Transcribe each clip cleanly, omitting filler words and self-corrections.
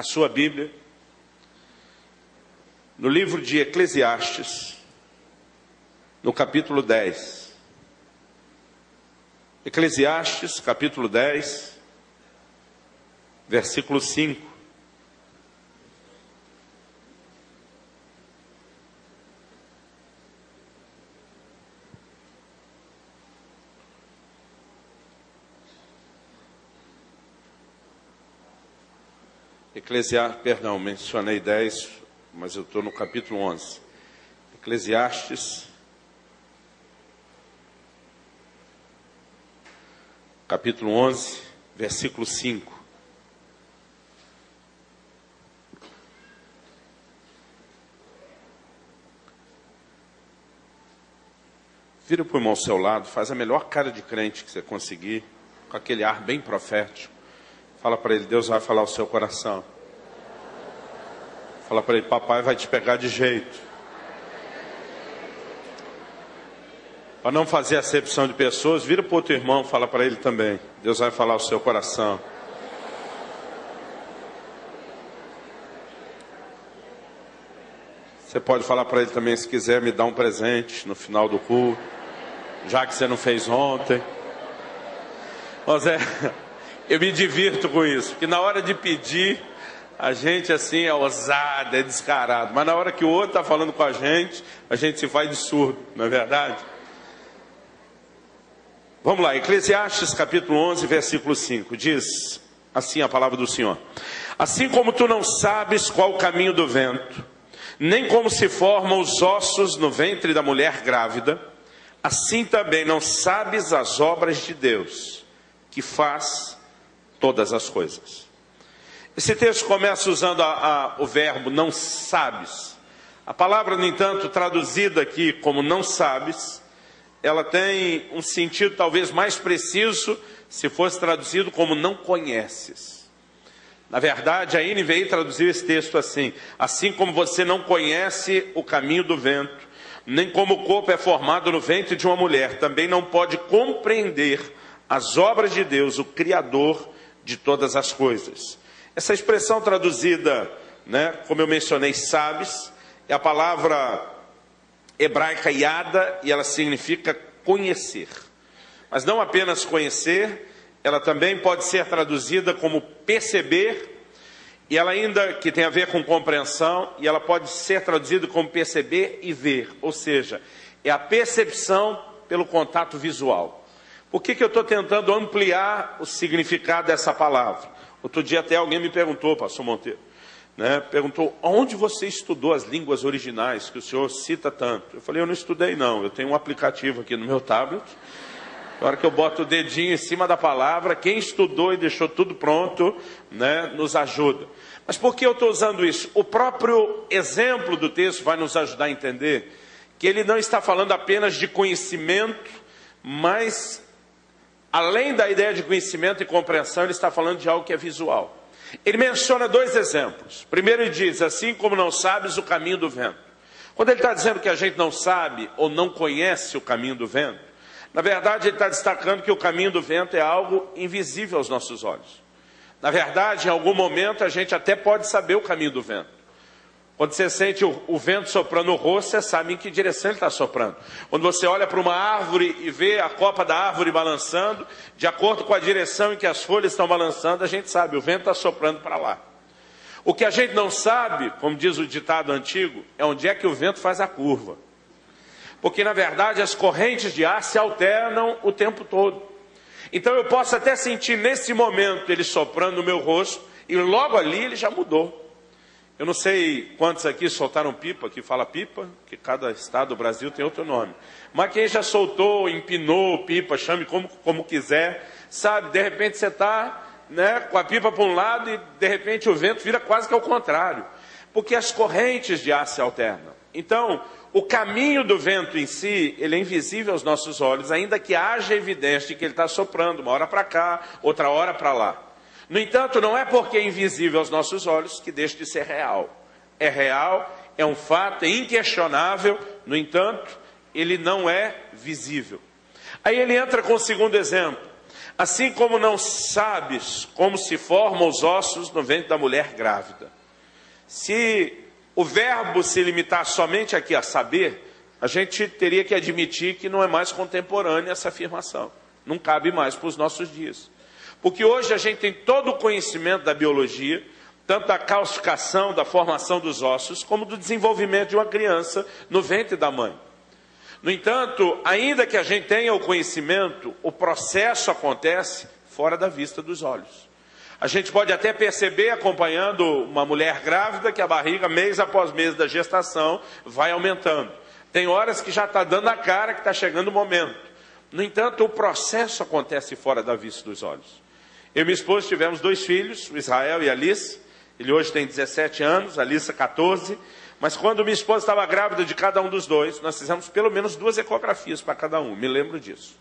a sua Bíblia no livro de Eclesiastes, no capítulo 10. Eclesiastes, capítulo 10, versículo 5. Mencionei 10, mas eu estou no capítulo 11. Eclesiastes, capítulo 11, versículo 5. Vira para o irmão ao seu lado, faz a melhor cara de crente que você conseguir, com aquele ar bem profético. Fala para ele, Deus vai falar ao seu coração. Fala para ele, papai vai te pegar de jeito. Para não fazer acepção de pessoas, vira para o outro irmão, fala para ele também. Deus vai falar ao seu coração. Você pode falar para ele também, se quiser, me dar um presente no final do culto, já que você não fez ontem. Mas eu me divirto com isso, porque na hora de pedir, a gente assim é ousado, é descarado. Mas na hora que o outro está falando com a gente se faz de surdo, não é verdade? Vamos lá, Eclesiastes capítulo 11, versículo 5. Diz assim a palavra do Senhor: assim como tu não sabes qual o caminho do vento, nem como se formam os ossos no ventre da mulher grávida, assim também não sabes as obras de Deus, que faz todas as coisas. Esse texto começa usando o verbo não sabes. A palavra, no entanto, traduzida aqui como não sabes, ela tem um sentido talvez mais preciso se fosse traduzido como não conheces. Na verdade, a NVI traduziu esse texto assim: assim como você não conhece o caminho do vento, nem como o corpo é formado no ventre de uma mulher, também não pode compreender as obras de Deus, o Criador de todas as coisas. Essa expressão traduzida, como eu mencionei, sabes, é a palavra hebraica yada, e ela significa conhecer. Mas não apenas conhecer, ela também pode ser traduzida como perceber, e ela ainda, que tem a ver com compreensão, e ela pode ser traduzida como perceber e ver, ou seja, é a percepção pelo contato visual. Por que eu estou tentando ampliar o significado dessa palavra? Outro dia até alguém me perguntou, pastor Monteiro, perguntou, onde você estudou as línguas originais que o senhor cita tanto? Eu falei, eu não estudei não, eu tenho um aplicativo aqui no meu tablet, na hora que eu boto o dedinho em cima da palavra, quem estudou e deixou tudo pronto, nos ajuda. Mas por que eu estou usando isso? O próprio exemplo do texto vai nos ajudar a entender que ele não está falando apenas de conhecimento, mas além da ideia de conhecimento e compreensão, ele está falando de algo que é visual. Ele menciona dois exemplos. Primeiro ele diz, assim como não sabes o caminho do vento. Quando ele está dizendo que a gente não sabe ou não conhece o caminho do vento, na verdade ele está destacando que o caminho do vento é algo invisível aos nossos olhos. Na verdade, em algum momento a gente até pode saber o caminho do vento. Quando você sente o vento soprando no rosto, você sabe em que direção ele está soprando. Quando você olha para uma árvore e vê a copa da árvore balançando, de acordo com a direção em que as folhas estão balançando, a gente sabe, o vento está soprando para lá. O que a gente não sabe, como diz o ditado antigo, é onde é que o vento faz a curva. Porque, na verdade, as correntes de ar se alternam o tempo todo. Então eu posso até sentir nesse momento ele soprando no meu rosto, e logo ali ele já mudou. Eu não sei quantos aqui soltaram pipa, que fala pipa, que cada estado do Brasil tem outro nome. Mas quem já soltou, empinou pipa, chame como quiser, sabe, de repente você está com a pipa para um lado e de repente o vento vira quase que ao contrário. Porque as correntes de ar se alternam. Então, o caminho do vento em si, ele é invisível aos nossos olhos, ainda que haja evidência de que ele está soprando, uma hora para cá, outra hora para lá. No entanto, não é porque é invisível aos nossos olhos que deixa de ser real. É real, é um fato, é inquestionável, no entanto, ele não é visível. Aí ele entra com o segundo exemplo. Assim como não sabes como se formam os ossos no ventre da mulher grávida. Se o verbo se limitar somente aqui a saber, a gente teria que admitir que não é mais contemporânea essa afirmação. Não cabe mais para os nossos dias. Porque hoje a gente tem todo o conhecimento da biologia, tanto da calcificação, da formação dos ossos, como do desenvolvimento de uma criança no ventre da mãe. No entanto, ainda que a gente tenha o conhecimento, o processo acontece fora da vista dos olhos. A gente pode até perceber, acompanhando uma mulher grávida, que a barriga, mês após mês da gestação, vai aumentando. Tem horas que já está dando a cara que está chegando o momento. No entanto, o processo acontece fora da vista dos olhos. Eu e minha esposa tivemos 2 filhos, o Israel e a Alice. Ele hoje tem 17 anos, a Alice 14. Mas quando minha esposa estava grávida de cada um dos 2, nós fizemos pelo menos 2 ecografias para cada um, me lembro disso.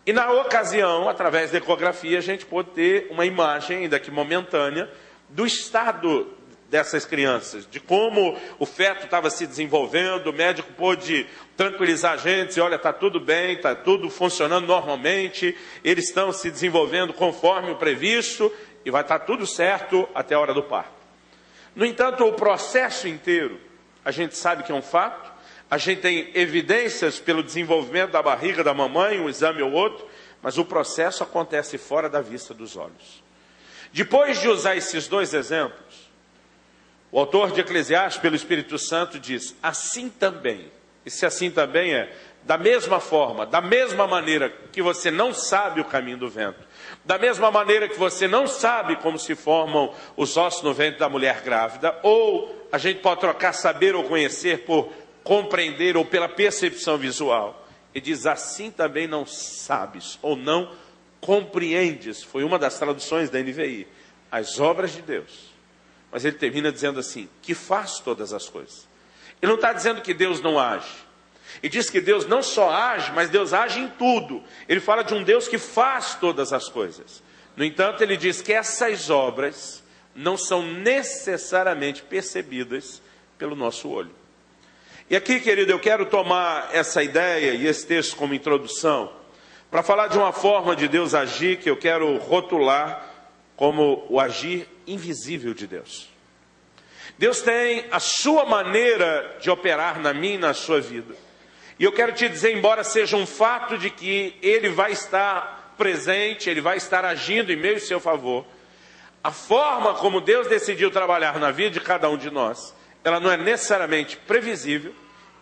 E na ocasião, através da ecografia, a gente pôde ter uma imagem, ainda que momentânea, do estado dessas crianças, de como o feto estava se desenvolvendo. O médico pôde tranquilizar a gente, dizer, olha, está tudo bem, está tudo funcionando normalmente, eles estão se desenvolvendo conforme o previsto, e vai estar tudo certo até a hora do parto. No entanto, o processo inteiro, a gente sabe que é um fato, a gente tem evidências pelo desenvolvimento da barriga da mamãe, um exame ou outro, mas o processo acontece fora da vista dos olhos. Depois de usar esses 2 exemplos, o autor de Eclesiastes, pelo Espírito Santo, diz, assim também, esse assim também é, da mesma forma, da mesma maneira que você não sabe o caminho do vento, da mesma maneira que você não sabe como se formam os ossos no ventre da mulher grávida, ou a gente pode trocar saber ou conhecer por compreender ou pela percepção visual. E diz, assim também não sabes ou não compreendes, foi uma das traduções da NVI, as obras de Deus. Mas ele termina dizendo assim, que faz todas as coisas. Ele não está dizendo que Deus não age. E diz que Deus não só age, mas Deus age em tudo. Ele fala de um Deus que faz todas as coisas. No entanto, ele diz que essas obras não são necessariamente percebidas pelo nosso olho. E aqui, querido, eu quero tomar essa ideia e esse texto como introdução, para falar de uma forma de Deus agir, que eu quero rotular como o agir invisível de Deus. Deus tem a sua maneira de operar na minha e na sua vida. E eu quero te dizer, embora seja um fato de que Ele vai estar presente, Ele vai estar agindo em meio ao seu favor, a forma como Deus decidiu trabalhar na vida de cada um de nós, ela não é necessariamente previsível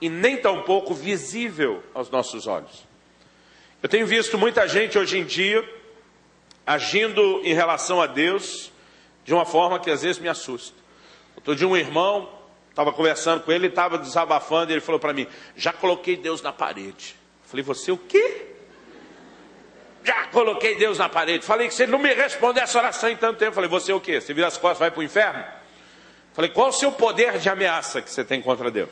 e nem tampouco visível aos nossos olhos. Eu tenho visto muita gente hoje em dia agindo em relação a Deus de uma forma que às vezes me assusta. Outro dia um irmão, estava conversando com ele, estava desabafando, e ele falou para mim, já coloquei Deus na parede. Eu falei, você o quê? Já coloquei Deus na parede. Falei que se ele não me responder essa oração em tanto tempo, eu falei, você o quê? Você vira as costas e vai para o inferno? Falei, qual o seu poder de ameaça que você tem contra Deus?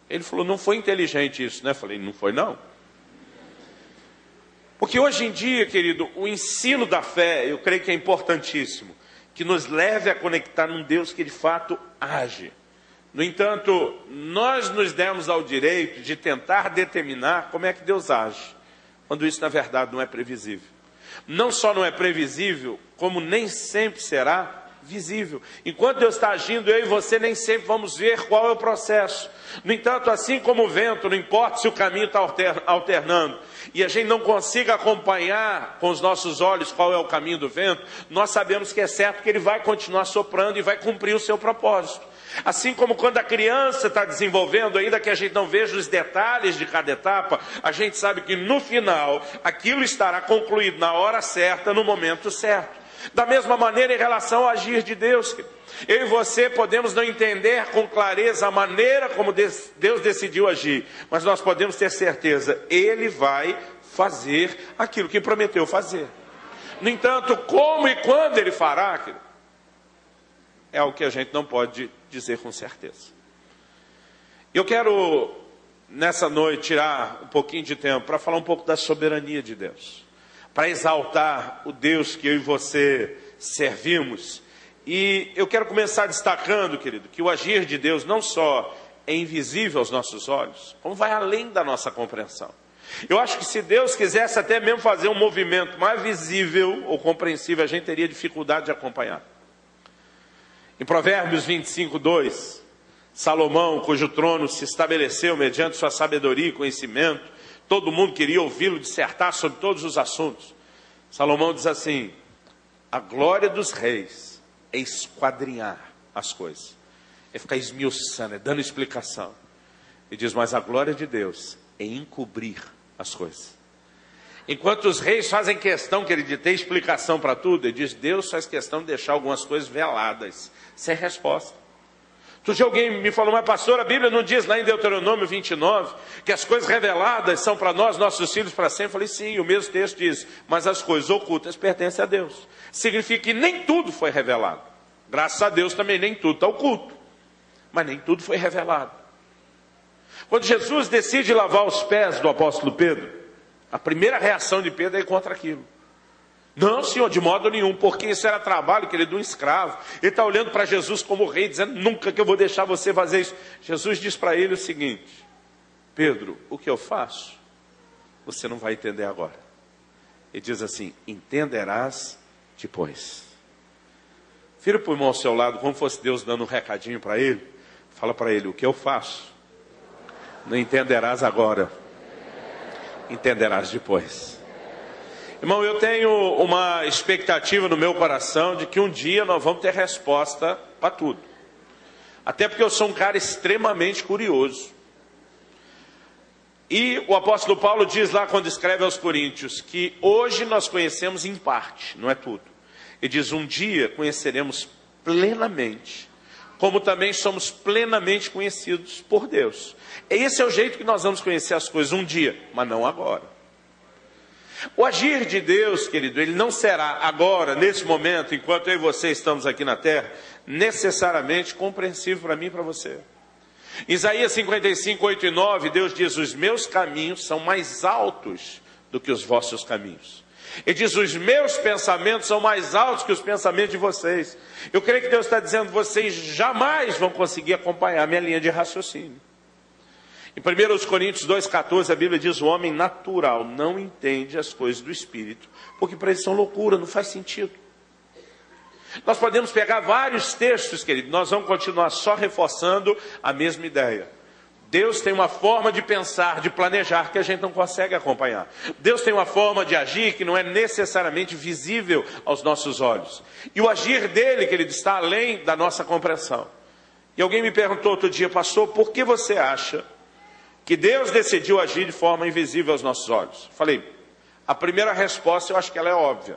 Ele falou, não foi inteligente isso, né? Falei, não foi não. Porque hoje em dia, querido, o ensino da fé, eu creio que é importantíssimo, que nos leve a conectar num Deus que de fato age. No entanto, nós nos demos ao direito de tentar determinar como é que Deus age, quando isso na verdade não é previsível. Não só não é previsível, como nem sempre será visível. Enquanto Deus está agindo, eu e você nem sempre vamos ver qual é o processo. No entanto, assim como o vento, não importa se o caminho está alternando, e a gente não consiga acompanhar com os nossos olhos qual é o caminho do vento, nós sabemos que é certo que ele vai continuar soprando e vai cumprir o seu propósito. Assim como quando a criança está desenvolvendo, ainda que a gente não veja os detalhes de cada etapa, a gente sabe que no final, aquilo estará concluído na hora certa, no momento certo. Da mesma maneira em relação ao agir de Deus, eu e você podemos não entender com clareza a maneira como Deus decidiu agir, mas nós podemos ter certeza, Ele vai fazer aquilo que prometeu fazer. No entanto, como e quando Ele fará, é o que a gente não pode dizer com certeza. Eu quero, nessa noite, tirar um pouquinho de tempo para falar um pouco da soberania de Deus, para exaltar o Deus que eu e você servimos. E eu quero começar destacando, querido, que o agir de Deus não só é invisível aos nossos olhos, como vai além da nossa compreensão. Eu acho que se Deus quisesse até mesmo fazer um movimento mais visível ou compreensível, a gente teria dificuldade de acompanhar. Em Provérbios 25:2, Salomão, cujo trono se estabeleceu mediante sua sabedoria e conhecimento, todo mundo queria ouvi-lo dissertar sobre todos os assuntos. Salomão diz assim: a glória dos reis é esquadrinhar as coisas, é ficar esmiuçando, é dando explicação. E diz, mas a glória de Deus é encobrir as coisas. Enquanto os reis fazem questão, que ele de ter explicação para tudo, ele diz, Deus faz questão de deixar algumas coisas veladas, sem resposta. Outro dia alguém me falou, mas pastor, a Bíblia não diz lá em Deuteronômio 29, que as coisas reveladas são para nós, nossos filhos, para sempre? Eu falei, sim, o mesmo texto diz, mas as coisas ocultas pertencem a Deus. Significa que nem tudo foi revelado. Graças a Deus também nem tudo está oculto, mas nem tudo foi revelado. Quando Jesus decide lavar os pés do apóstolo Pedro, a primeira reação de Pedro é contra aquilo. Não, Senhor, de modo nenhum, porque isso era trabalho, querido, de um escravo. Ele está olhando para Jesus como rei, dizendo, nunca que eu vou deixar você fazer isso. Jesus diz para ele o seguinte, Pedro, o que eu faço, você não vai entender agora. Ele diz assim, entenderás depois. Vira para o irmão ao seu lado, como fosse Deus dando um recadinho para ele. Fala para ele, o que eu faço, não entenderás agora, entenderás depois. Irmão, eu tenho uma expectativa no meu coração de que um dia nós vamos ter resposta para tudo. Até porque eu sou um cara extremamente curioso. E o apóstolo Paulo diz lá quando escreve aos Coríntios que hoje nós conhecemos em parte, não é tudo. Ele diz, um dia conheceremos plenamente, como também somos plenamente conhecidos por Deus. Esse é o jeito que nós vamos conhecer as coisas um dia, mas não agora. O agir de Deus, querido, ele não será agora, nesse momento, enquanto eu e você estamos aqui na terra, necessariamente compreensível para mim e para você. Isaías 55, 8 e 9, Deus diz, os meus caminhos são mais altos do que os vossos caminhos. Ele diz, os meus pensamentos são mais altos que os pensamentos de vocês. Eu creio que Deus está dizendo, vocês jamais vão conseguir acompanhar a minha linha de raciocínio. Em 1 Coríntios 2,14, a Bíblia diz, o homem natural não entende as coisas do Espírito, porque para eles são loucura, não faz sentido. Nós podemos pegar vários textos, querido, nós vamos continuar só reforçando a mesma ideia. Deus tem uma forma de pensar, de planejar, que a gente não consegue acompanhar. Deus tem uma forma de agir que não é necessariamente visível aos nossos olhos. E o agir dele, querido, está além da nossa compreensão. E alguém me perguntou outro dia, pastor, por que você acha que Deus decidiu agir de forma invisível aos nossos olhos? Falei, a primeira resposta eu acho que ela é óbvia.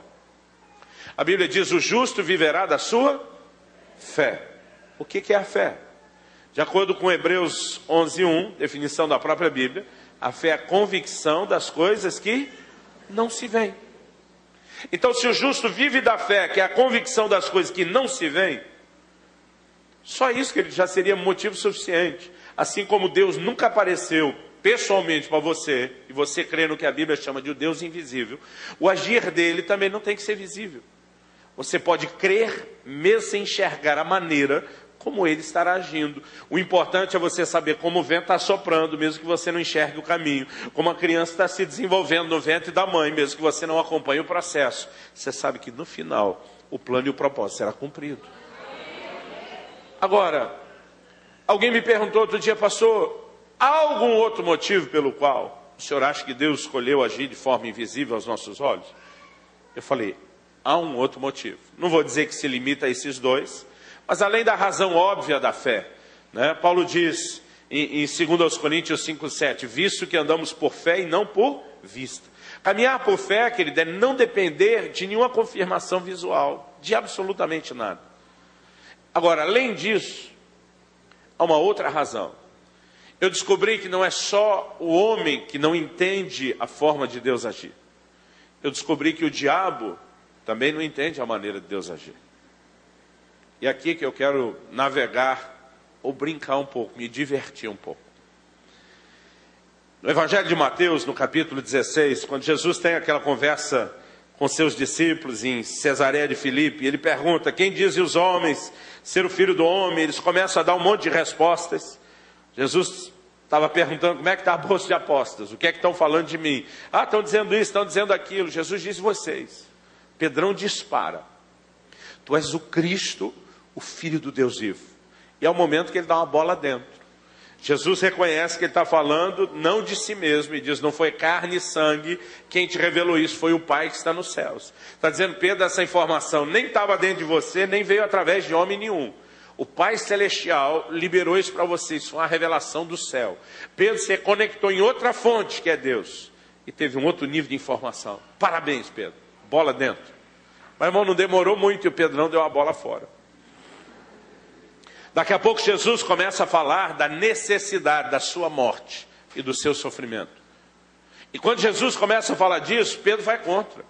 A Bíblia diz, o justo viverá da sua fé. O que é a fé? De acordo com Hebreus 11:1, definição da própria Bíblia, a fé é a convicção das coisas que não se veem. Então, se o justo vive da fé, que é a convicção das coisas que não se veem, só isso que ele já seria motivo suficiente. Assim como Deus nunca apareceu pessoalmente para você, e você crê no que a Bíblia chama de o Deus invisível, o agir dele também não tem que ser visível. Você pode crer mesmo sem enxergar a maneira como ele estará agindo. O importante é você saber como o vento está soprando, mesmo que você não enxergue o caminho. Como a criança está se desenvolvendo no ventre da mãe, mesmo que você não acompanhe o processo. Você sabe que no final, o plano e o propósito será cumprido. Agora, alguém me perguntou outro dia, pastor, há algum outro motivo pelo qual o senhor acha que Deus escolheu agir de forma invisível aos nossos olhos? Eu falei, há um outro motivo. Não vou dizer que se limita a esses dois, mas além da razão óbvia da fé, né? Paulo diz em 2 Coríntios 5,7, visto que andamos por fé e não por vista. Caminhar por fé, querido, é não depender de nenhuma confirmação visual, de absolutamente nada. Agora, além disso, há uma outra razão. Eu descobri que não é só o homem que não entende a forma de Deus agir. Eu descobri que o diabo também não entende a maneira de Deus agir. E aqui que eu quero navegar ou brincar um pouco, me divertir um pouco. No Evangelho de Mateus, no capítulo 16, quando Jesus tem aquela conversa com seus discípulos em Cesareia de Filipe, ele pergunta, quem dizem os homens ser o Filho do Homem? Eles começam a dar um monte de respostas. Jesus Estava perguntando como é que está a bolsa de apostas, o que é que estão falando de mim. Ah, estão dizendo isso, estão dizendo aquilo. Jesus disse vocês. Pedrão dispara. Tu és o Cristo, o Filho do Deus vivo. E é o momento que ele dá uma bola dentro. Jesus reconhece que ele está falando não de si mesmo, e diz, não foi carne e sangue quem te revelou isso, foi o Pai que está nos céus. Está dizendo, Pedro, essa informação nem estava dentro de você, nem veio através de homem nenhum. O Pai Celestial liberou isso para você, isso foi uma revelação do céu. Pedro se conectou em outra fonte, que é Deus, e teve um outro nível de informação. Parabéns, Pedro, bola dentro. Mas, irmão, não demorou muito e o Pedrão deu a bola fora. Daqui a pouco Jesus começa a falar da necessidade da sua morte e do seu sofrimento. E quando Jesus começa a falar disso, Pedro vai contra.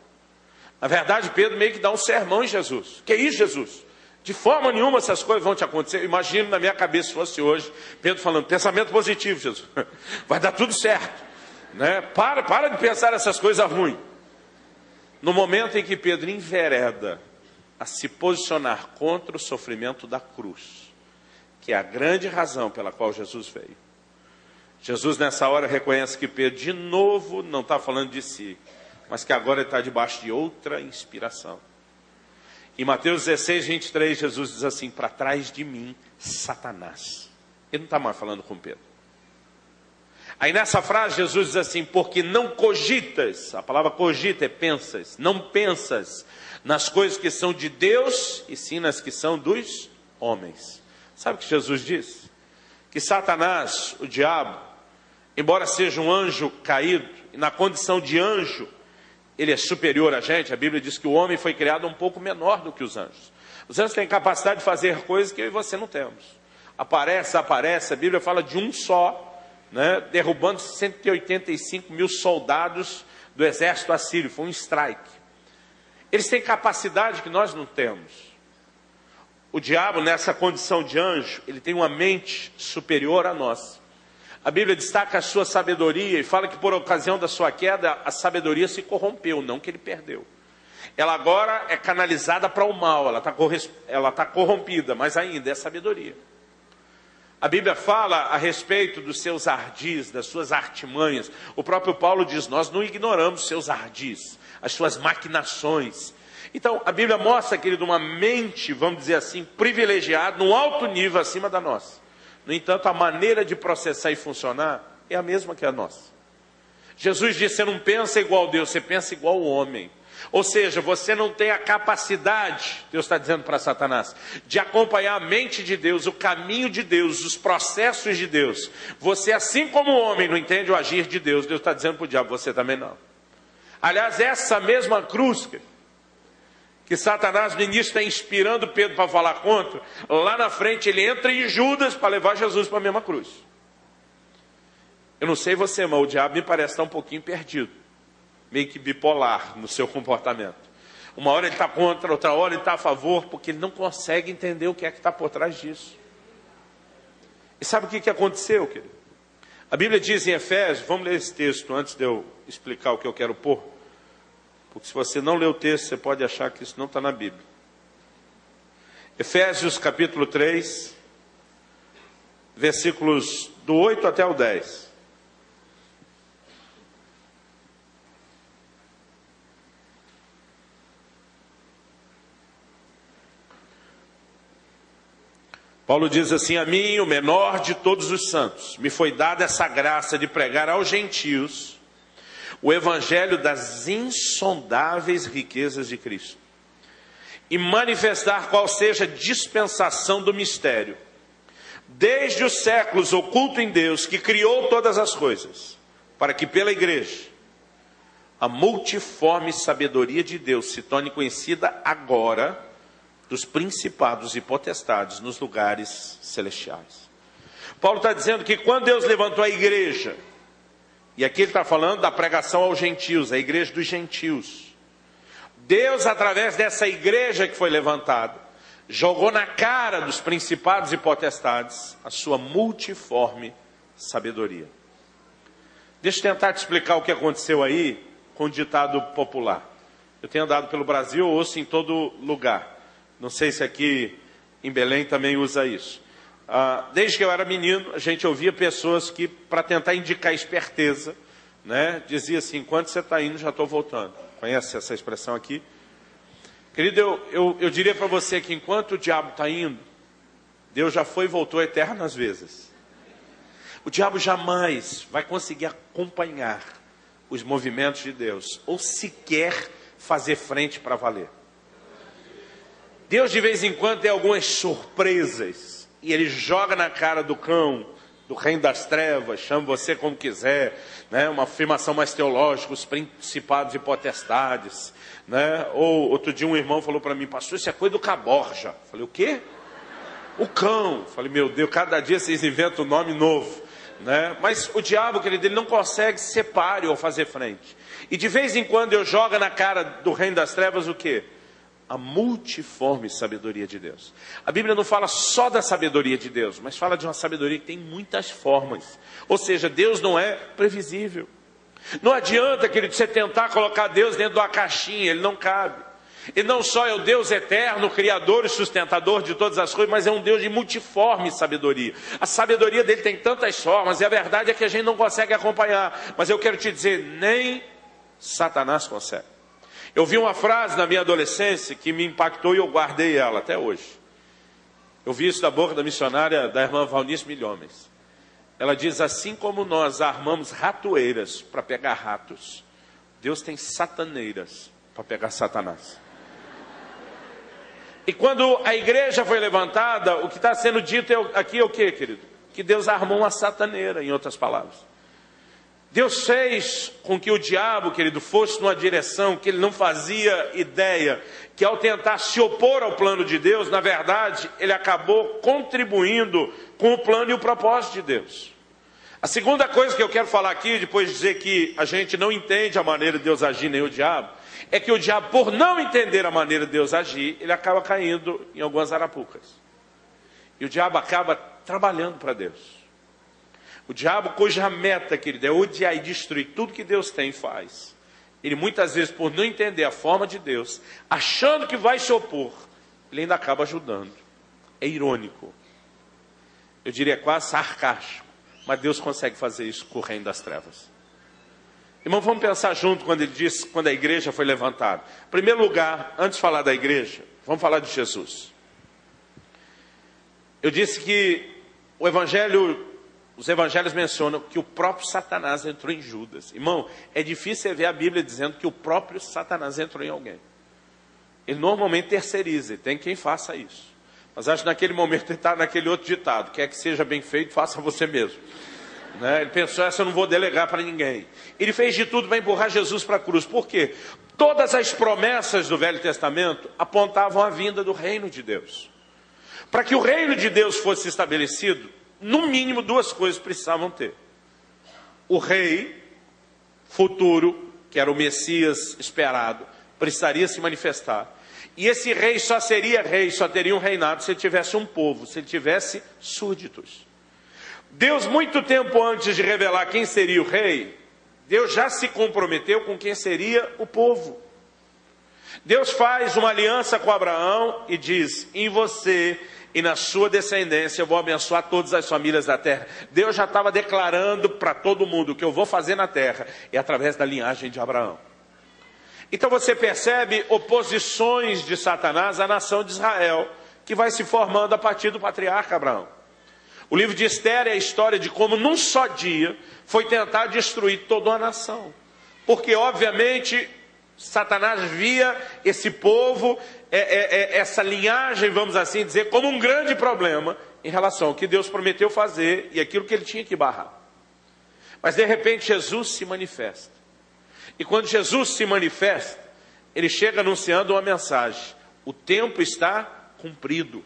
Na verdade, Pedro meio que dá um sermão em Jesus. Que isso, Jesus? De forma nenhuma essas coisas vão te acontecer. Eu imagino na minha cabeça se fosse hoje, Pedro falando, pensamento positivo, Jesus. Vai dar tudo certo. Né? Para de pensar essas coisas ruins. No momento em que Pedro envereda a se posicionar contra o sofrimento da cruz, que é a grande razão pela qual Jesus veio. Jesus nessa hora reconhece que Pedro de novo não está falando de si, mas que agora ele está debaixo de outra inspiração. Em Mateus 16, 23, Jesus diz assim, para trás de mim, Satanás. Ele não está mais falando com Pedro. Aí nessa frase Jesus diz assim, porque não cogitas, a palavra cogita é pensas, não pensas nas coisas que são de Deus, e sim nas que são dos homens. Sabe o que Jesus disse? Que Satanás, o diabo, embora seja um anjo caído, e na condição de anjo, ele é superior a gente. A Bíblia diz que o homem foi criado um pouco menor do que os anjos. Os anjos têm capacidade de fazer coisas que eu e você não temos. Aparece, a Bíblia fala de um só, né, derrubando 185 mil soldados do exército assírio. Foi um strike. Eles têm capacidade que nós não temos. O diabo, nessa condição de anjo, ele tem uma mente superior à nossa. A Bíblia destaca a sua sabedoria e fala que por ocasião da sua queda, a sabedoria se corrompeu, não que ele perdeu. Ela agora é canalizada para o mal, ela está corrompida, mas ainda é sabedoria. A Bíblia fala a respeito dos seus ardis, das suas artimanhas. O próprio Paulo diz, nós não ignoramos seus ardis, as suas maquinações. Então, a Bíblia mostra, querido, uma mente, vamos dizer assim, privilegiada, num alto nível acima da nossa. No entanto, a maneira de processar e funcionar é a mesma que a nossa. Jesus disse, você não pensa igual a Deus, você pensa igual ao homem. Ou seja, você não tem a capacidade, Deus está dizendo para Satanás, de acompanhar a mente de Deus, o caminho de Deus, os processos de Deus. Você, assim como o homem, não entende o agir de Deus. Deus está dizendo para o diabo, você também não. Aliás, essa mesma cruz que Satanás no início está inspirando Pedro para falar contra, lá na frente ele entra em Judas para levar Jesus para a mesma cruz. Eu não sei você, mas o diabo me parece estar um pouquinho perdido, meio que bipolar no seu comportamento. Uma hora ele está contra, outra hora ele está a favor, porque ele não consegue entender o que é que está por trás disso. E sabe o que aconteceu, querido? A Bíblia diz em Efésios, vamos ler esse texto antes de eu explicar o que eu quero pôr. Porque se você não lê o texto, você pode achar que isso não está na Bíblia. Efésios capítulo 3, versículos do 8 até o 10. Paulo diz assim, a mim, o menor de todos os santos, me foi dada essa graça de pregar aos gentios o evangelho das insondáveis riquezas de Cristo, e manifestar qual seja a dispensação do mistério, desde os séculos oculto em Deus, que criou todas as coisas, para que pela igreja a multiforme sabedoria de Deus se torne conhecida agora dos principados e potestades nos lugares celestiais. Paulo está dizendo que quando Deus levantou a igreja, e aqui ele está falando da pregação aos gentios, a igreja dos gentios. Deus, através dessa igreja que foi levantada, jogou na cara dos principados e potestades a sua multiforme sabedoria. Deixa eu tentar te explicar o que aconteceu aí com o ditado popular. Eu tenho andado pelo Brasil, eu ouço em todo lugar. Não sei se aqui em Belém também usa isso. Desde que eu era menino, a gente ouvia pessoas que, para tentar indicar esperteza, né, dizia assim: enquanto você está indo, já estou voltando. Conhece essa expressão aqui? Querido, eu diria para você que enquanto o diabo está indo, Deus já foi e voltou eternas vezes. O diabo jamais vai conseguir acompanhar os movimentos de Deus, ou sequer fazer frente para valer. Deus de vez em quando tem algumas surpresas, e Ele joga na cara do cão, do reino das trevas, chama você como quiser, né? Uma afirmação mais teológica, os principados e potestades, né? Ou outro dia um irmão falou para mim: pastor, isso é coisa do Caborja. Falei: o quê? O cão. Falei: meu Deus, cada dia vocês inventam um nome novo, né? Mas o diabo, querido, ele não consegue ser páreo ou fazer frente. E de vez em quando eu jogo na cara do reino das trevas o quê? A multiforme sabedoria de Deus. A Bíblia não fala só da sabedoria de Deus, mas fala de uma sabedoria que tem muitas formas. Ou seja, Deus não é previsível. Não adianta, querido, você tentar colocar Deus dentro de uma caixinha, Ele não cabe. Ele não só é o Deus eterno, criador e sustentador de todas as coisas, mas é um Deus de multiforme sabedoria. A sabedoria dele tem tantas formas, e a verdade é que a gente não consegue acompanhar. Mas eu quero te dizer, nem Satanás consegue. Eu vi uma frase na minha adolescência que me impactou e eu guardei ela até hoje. Eu vi isso da boca da missionária, da irmã Valnice Milhomens. Ela diz: assim como nós armamos ratoeiras para pegar ratos, Deus tem sataneiras para pegar Satanás. E quando a igreja foi levantada, o que está sendo dito aqui é o quê, querido? Que Deus armou uma sataneira, em outras palavras. Deus fez com que o diabo, querido, fosse numa direção que ele não fazia ideia, que ao tentar se opor ao plano de Deus, na verdade, ele acabou contribuindo com o plano e o propósito de Deus. A segunda coisa que eu quero falar aqui, depois de dizer que a gente não entende a maneira de Deus agir, nem o diabo, é que o diabo, por não entender a maneira de Deus agir, ele acaba caindo em algumas arapucas. E o diabo acaba trabalhando para Deus. O diabo, cuja meta, querido, é odiar e destruir tudo que Deus tem e faz. Ele muitas vezes, por não entender a forma de Deus, achando que vai se opor, ele ainda acaba ajudando. É irônico. Eu diria quase sarcástico. Mas Deus consegue fazer isso com o reino das trevas. Irmão, vamos pensar junto quando ele diz, quando a igreja foi levantada. Em primeiro lugar, antes de falar da igreja, vamos falar de Jesus. Eu disse que os evangelhos mencionam que o próprio Satanás entrou em Judas. Irmão, é difícil você ver a Bíblia dizendo que o próprio Satanás entrou em alguém. Ele normalmente terceiriza, tem quem faça isso. Mas acho que naquele momento ele está naquele outro ditado: quer que seja bem feito, faça você mesmo. Né? Ele pensou: essa eu não vou delegar para ninguém. Ele fez de tudo para empurrar Jesus para a cruz. Por quê? Todas as promessas do Velho Testamento apontavam a vinda do reino de Deus. Para que o reino de Deus fosse estabelecido, no mínimo duas coisas precisavam ter: o rei futuro, que era o Messias esperado, precisaria se manifestar. E esse rei só seria rei, só teria um reinado se ele tivesse um povo, se ele tivesse súditos. Deus, muito tempo antes de revelar quem seria o rei, Deus já se comprometeu com quem seria o povo. Deus faz uma aliança com Abraão e diz: em você e na sua descendência eu vou abençoar todas as famílias da terra. Deus já estava declarando para todo mundo: o que eu vou fazer na terra é através da linhagem de Abraão. Então você percebe oposições de Satanás à nação de Israel, que vai se formando a partir do patriarca Abraão. O livro de Esther é a história de como num só dia foi tentar destruir toda uma nação. Porque obviamente Satanás via esse povo, essa linhagem, vamos assim dizer, como um grande problema em relação ao que Deus prometeu fazer e aquilo que ele tinha que barrar. Mas de repente Jesus se manifesta. E quando Jesus se manifesta, ele chega anunciando uma mensagem: o tempo está cumprido.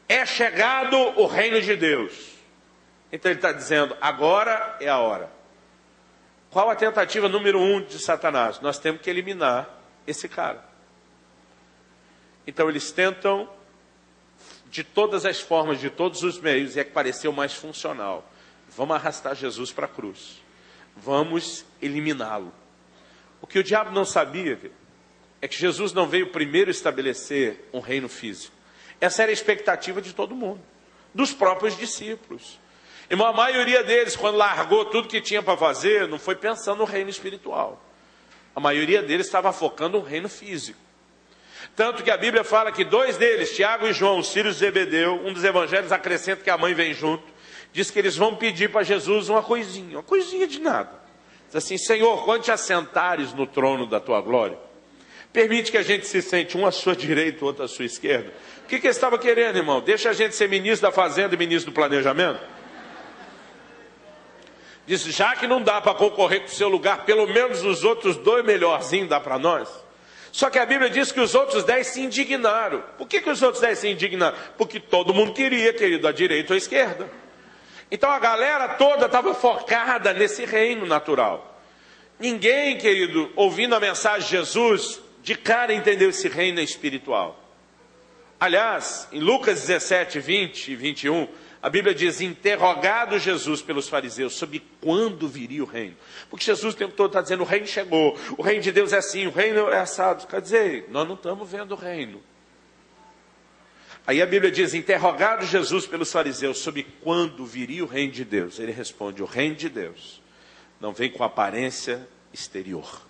É chegado o reino de Deus. Então ele está dizendo: agora é a hora. Qual a tentativa número 1 de Satanás? Nós temos que eliminar esse cara. Então eles tentam, de todas as formas, de todos os meios, e é que pareceu mais funcional: vamos arrastar Jesus para a cruz. Vamos eliminá-lo. O que o diabo não sabia é que Jesus não veio primeiro estabelecer um reino físico. Essa era a expectativa de todo mundo. dos próprios discípulos. Irmão, a maioria deles, quando largou tudo que tinha para fazer, não foi pensando no reino espiritual. A maioria deles estava focando no reino físico. Tanto que a Bíblia fala que 2 deles, Tiago e João, os filhos de Zebedeu, um dos evangelhos acrescenta que a mãe vem junto, diz que eles vão pedir para Jesus uma coisinha de nada. Diz assim: Senhor, quando te assentares no trono da tua glória, permite que a gente se sente um à sua direita, outro à sua esquerda. O que eles estavam querendo, irmão? Deixa a gente ser ministro da fazenda e ministro do planejamento? Diz, já que não dá para concorrer com o seu lugar, pelo menos os outros 2 melhorzinhos dá para nós. Só que a Bíblia diz que os outros 10 se indignaram. Por que os outros 10 se indignaram? Porque todo mundo queria, querido, à direita ou à esquerda. Então a galera toda estava focada nesse reino natural. Ninguém, querido, ouvindo a mensagem de Jesus, de cara entendeu esse reino espiritual. Aliás, em Lucas 17, 20 e 21, a Bíblia diz: interrogado Jesus pelos fariseus sobre quando viria o reino. Porque Jesus o tempo todo está dizendo: o reino chegou, o reino de Deus é assim, o reino é assado. Quer dizer, nós não estamos vendo o reino. Aí a Bíblia diz: interrogado Jesus pelos fariseus sobre quando viria o reino de Deus. Ele responde: o reino de Deus não vem com aparência exterior.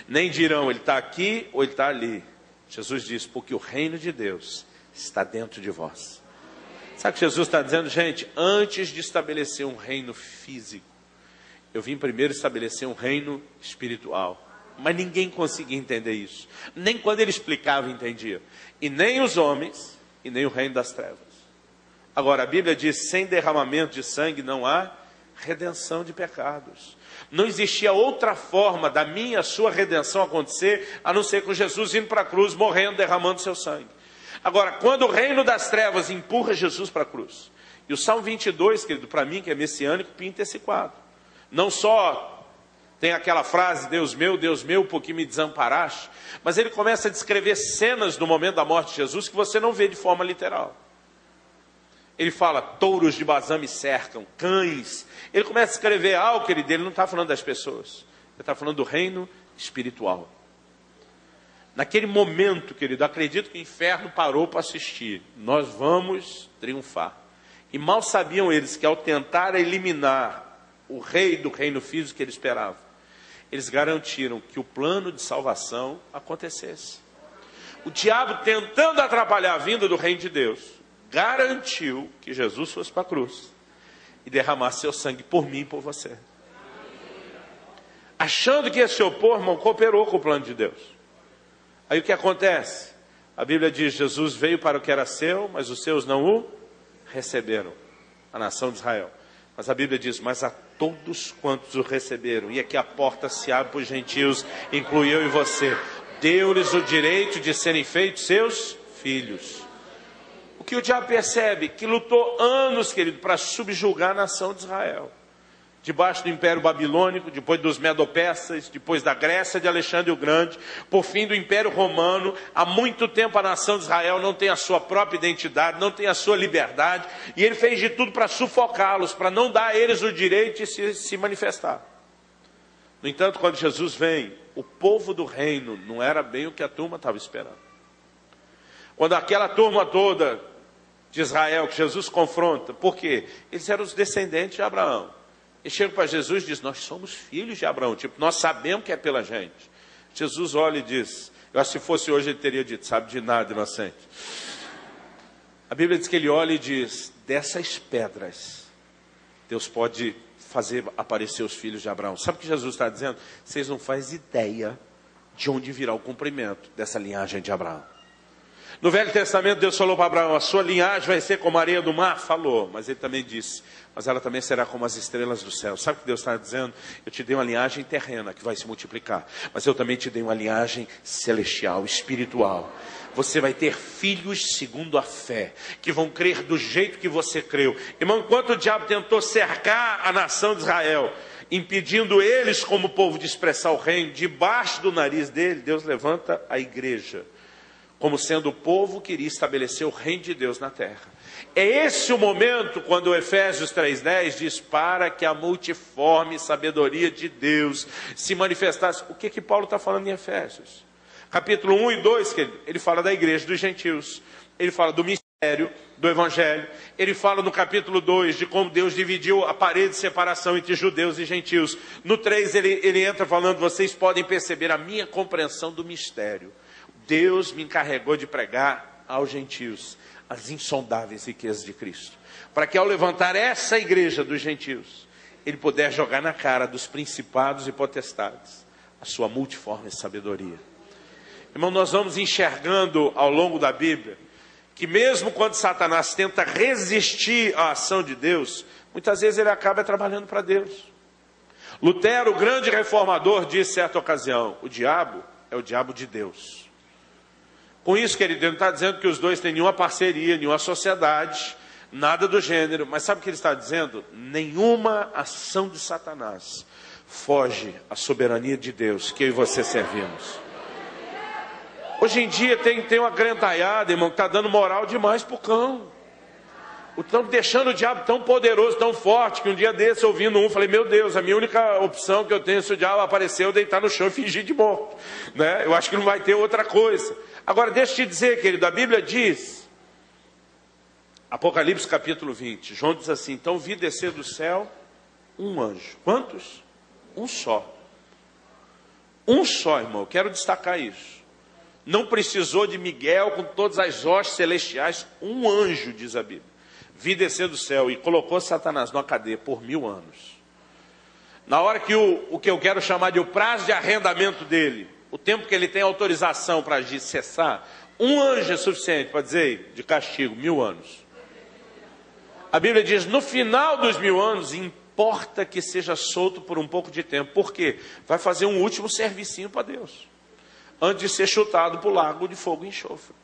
Nem dirão, ele está aqui ou ele está ali. Jesus diz: porque o reino de Deus está dentro de vós. Sabe o que Jesus está dizendo, gente? Antes de estabelecer um reino físico, eu vim primeiro estabelecer um reino espiritual. Mas ninguém conseguia entender isso. Nem quando ele explicava entendia. E nem os homens, e nem o reino das trevas. Agora a Bíblia diz: sem derramamento de sangue não há redenção de pecados. Não existia outra forma da minha, a sua redenção acontecer, a não ser com Jesus indo para a cruz, morrendo, derramando seu sangue. Agora, quando o reino das trevas empurra Jesus para a cruz, e o Salmo 22, querido, para mim que é messiânico, pinta esse quadro. Não só tem aquela frase: Deus meu, por que me desamparaste? Mas ele começa a descrever cenas do momento da morte de Jesus que você não vê de forma literal. Ele fala: touros de Bazã me cercam, cães. Ele começa a escrever algo, querido, ele não está falando das pessoas. Ele está falando do reino espiritual. Naquele momento, querido, acredito que o inferno parou para assistir. Nós vamos triunfar. E mal sabiam eles que ao tentar eliminar o rei do reino físico que eles esperavam, eles garantiram que o plano de salvação acontecesse. O diabo, tentando atrapalhar a vinda do reino de Deus, garantiu que Jesus fosse para a cruz e derramasse seu sangue por mim e por você. Achando que ia se opor, irmão, cooperou com o plano de Deus. Aí o que acontece? A Bíblia diz: Jesus veio para o que era seu, mas os seus não o receberam. A nação de Israel. Mas a Bíblia diz: mas a todos quantos o receberam, e aqui a porta se abre para os gentios, inclui eu e você, deu-lhes o direito de serem feitos seus filhos. O que o diabo percebe? Que lutou anos, querido, para subjugar a nação de Israel. Debaixo do Império Babilônico, depois dos Medo-Persas, depois da Grécia de Alexandre o Grande, por fim do Império Romano. Há muito tempo a nação de Israel não tem a sua própria identidade, não tem a sua liberdade, e ele fez de tudo para sufocá-los, para não dar a eles o direito de se manifestar. No entanto, quando Jesus vem, o povo do reino não era bem o que a turma estava esperando. Quando aquela turma toda de Israel que Jesus confronta, por quê? Eles eram os descendentes de Abraão. E chega para Jesus e diz: nós somos filhos de Abraão, tipo, nós sabemos que é pela gente. Jesus olha e diz, eu acho que se fosse hoje ele teria dito: sabe de nada, inocente. A Bíblia diz que ele olha e diz: dessas pedras Deus pode fazer aparecer os filhos de Abraão. Sabe o que Jesus está dizendo? Vocês não fazem ideia de onde virá o cumprimento dessa linhagem de Abraão. No Velho Testamento Deus falou para Abraão: a sua linhagem vai ser como a areia do mar. Falou, mas ele também disse: mas ela também será como as estrelas do céu. Sabe o que Deus está dizendo? Eu te dei uma linhagem terrena que vai se multiplicar, mas eu também te dei uma linhagem celestial, espiritual. Você vai ter filhos segundo a fé, que vão crer do jeito que você creu. Irmão, enquanto o diabo tentou cercar a nação de Israel, impedindo eles como povo de expressar o reino, debaixo do nariz dele, Deus levanta a igreja como sendo o povo que iria estabelecer o reino de Deus na terra. É esse o momento quando o Efésios 3,10 diz: para que a multiforme sabedoria de Deus se manifestasse. O que Paulo está falando em Efésios? Capítulo 1 e 2, ele fala da igreja dos gentios. Ele fala do mistério do Evangelho. Ele fala no capítulo 2 de como Deus dividiu a parede de separação entre judeus e gentios. No 3 ele entra falando, vocês podem perceber a minha compreensão do mistério. Deus me encarregou de pregar aos gentios as insondáveis riquezas de Cristo. Para que ao levantar essa igreja dos gentios, ele puder jogar na cara dos principados e potestades a sua multiforme sabedoria. Irmão, nós vamos enxergando ao longo da Bíblia que mesmo quando Satanás tenta resistir à ação de Deus, muitas vezes ele acaba trabalhando para Deus. Lutero, o grande reformador, disse em certa ocasião, o diabo é o diabo de Deus. Com isso, querido, ele não está dizendo que os dois têm nenhuma parceria, nenhuma sociedade, nada do gênero. Mas sabe o que ele está dizendo? Nenhuma ação de Satanás foge à soberania de Deus que eu e você servimos. Hoje em dia tem uma grentalhada, irmão, que está dando moral demais para o cão. Estão deixando o diabo tão poderoso, tão forte, que um dia desse, ouvindo falei, meu Deus, a minha única opção que eu tenho, se o diabo aparecer, eu deitar no chão e fingir de morto. Né? Eu acho que não vai ter outra coisa. Agora, deixa eu te dizer, querido, a Bíblia diz, Apocalipse capítulo 20, João diz assim, então vi descer do céu um anjo. Quantos? Um só. Um só, irmão, eu quero destacar isso. Não precisou de Miguel com todas as hostes celestiais, um anjo, diz a Bíblia. Vi descer do céu e colocou Satanás numa cadeia por 1000 anos. Na hora que o que eu quero chamar de o prazo de arrendamento dele, o tempo que ele tem autorização para agir cessar, um anjo é suficiente para dizer de castigo, 1000 anos. A Bíblia diz, no final dos 1000 anos, importa que seja solto por um pouco de tempo. Por quê? Vai fazer um último servicinho para Deus, antes de ser chutado para o lago de fogo e enxofre.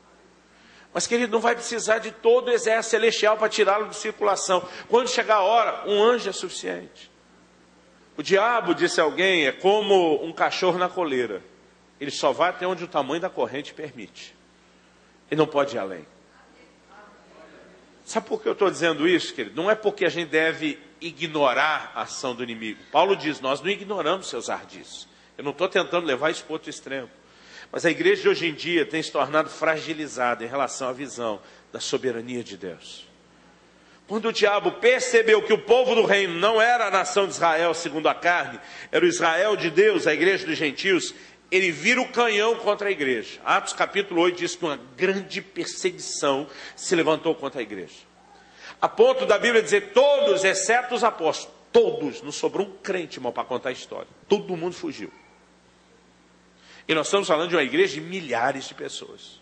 Mas, querido, não vai precisar de todo o exército celestial para tirá-lo de circulação. Quando chegar a hora, um anjo é suficiente. O diabo, disse alguém, é como um cachorro na coleira. Ele só vai até onde o tamanho da corrente permite. Ele não pode ir além. Sabe por que eu estou dizendo isso, querido? Não é porque a gente deve ignorar a ação do inimigo. Paulo diz, nós não ignoramos seus ardis. Eu não estou tentando levar isso para outro extremo. Mas a igreja de hoje em dia tem se tornado fragilizada em relação à visão da soberania de Deus. Quando o diabo percebeu que o povo do reino não era a nação de Israel segundo a carne, era o Israel de Deus, a igreja dos gentios, ele vira o canhão contra a igreja. Atos capítulo 8 diz que uma grande perseguição se levantou contra a igreja. A ponto da Bíblia dizer todos, exceto os apóstolos, todos, não sobrou um crente, irmão, para contar a história. Todo mundo fugiu. E nós estamos falando de uma igreja de milhares de pessoas.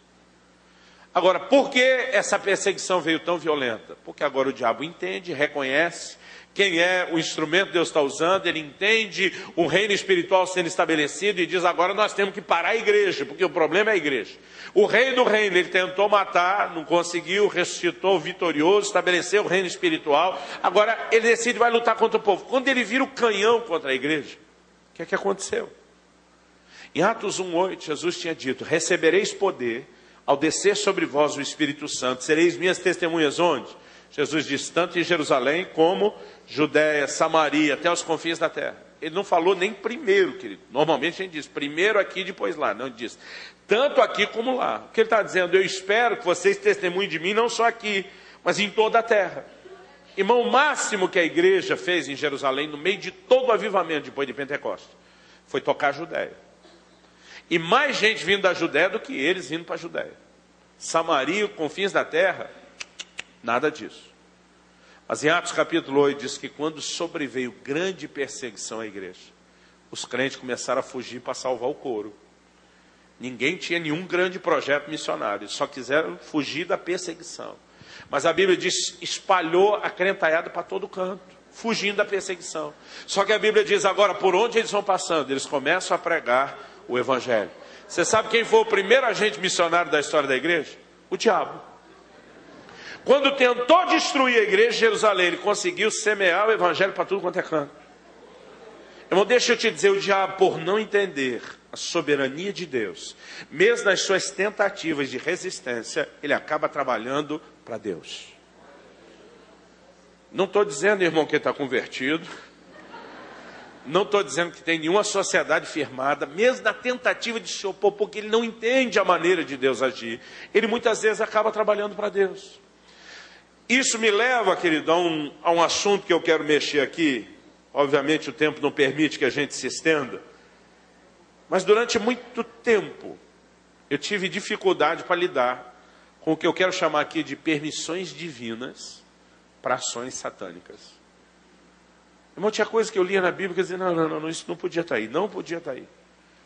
Agora, por que essa perseguição veio tão violenta? Porque agora o diabo entende, reconhece quem é o instrumento que Deus está usando, ele entende o reino espiritual sendo estabelecido e diz, agora nós temos que parar a igreja, porque o problema é a igreja. O rei do reino, ele tentou matar, não conseguiu, ressuscitou vitorioso, estabeleceu o reino espiritual, agora ele decide, vai lutar contra o povo. Quando ele vira o canhão contra a igreja, o que é que aconteceu? Em Atos 1:8, Jesus tinha dito, recebereis poder ao descer sobre vós o Espírito Santo, sereis minhas testemunhas onde? Jesus disse, tanto em Jerusalém como Judéia, Samaria, até os confins da terra. Ele não falou nem primeiro, querido. Normalmente a gente diz, primeiro aqui, depois lá. Não, ele diz, tanto aqui como lá. O que ele está dizendo? Eu espero que vocês testemunhem de mim, não só aqui, mas em toda a terra. Irmão, o máximo que a igreja fez em Jerusalém, no meio de todo o avivamento depois de Pentecostes, foi tocar a Judéia. E mais gente vindo da Judéia do que eles vindo para a Judéia. Samaria, confins da terra, nada disso. Mas em Atos capítulo 8 diz que quando sobreveio grande perseguição à igreja, os crentes começaram a fugir para salvar o couro. Ninguém tinha nenhum grande projeto missionário, só quiseram fugir da perseguição. Mas a Bíblia diz, espalhou a crentalhada para todo canto, fugindo da perseguição. Só que a Bíblia diz agora, por onde eles vão passando, eles começam a pregar o Evangelho. Você sabe quem foi o primeiro agente missionário da história da igreja? O diabo. Quando tentou destruir a igreja de Jerusalém, ele conseguiu semear o Evangelho para tudo quanto é canto. Irmão, deixa eu te dizer, o diabo, por não entender a soberania de Deus, mesmo nas suas tentativas de resistência, ele acaba trabalhando para Deus. Não estou dizendo, irmão, que ele está convertido. Não estou dizendo que tem nenhuma sociedade firmada, mesmo na tentativa de se opor, porque ele não entende a maneira de Deus agir. Ele muitas vezes acaba trabalhando para Deus. Isso me leva, querido, a um assunto que eu quero mexer aqui. Obviamente o tempo não permite que a gente se estenda. Mas durante muito tempo eu tive dificuldade para lidar com o que eu quero chamar aqui de permissões divinas para ações satânicas. Irmão, tinha coisa que eu lia na Bíblia que eu dizia, não, isso não podia estar aí, não podia estar aí.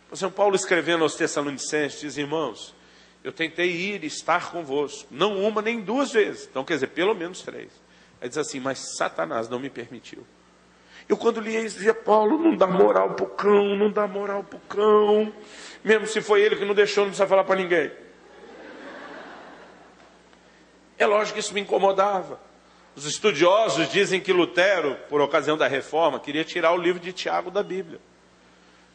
Por exemplo, Paulo escrevendo aos Tessalonicenses, diz, irmãos, eu tentei ir e estar convosco, não uma nem duas vezes, então quer dizer, pelo menos 3. Aí diz assim, mas Satanás não me permitiu. Eu quando lia isso, dizia, Paulo, não dá moral pro cão, não dá moral pro cão. Mesmo se foi ele que não deixou, não precisa falar para ninguém. É lógico que isso me incomodava. Os estudiosos dizem que Lutero, por ocasião da reforma, queria tirar o livro de Tiago da Bíblia.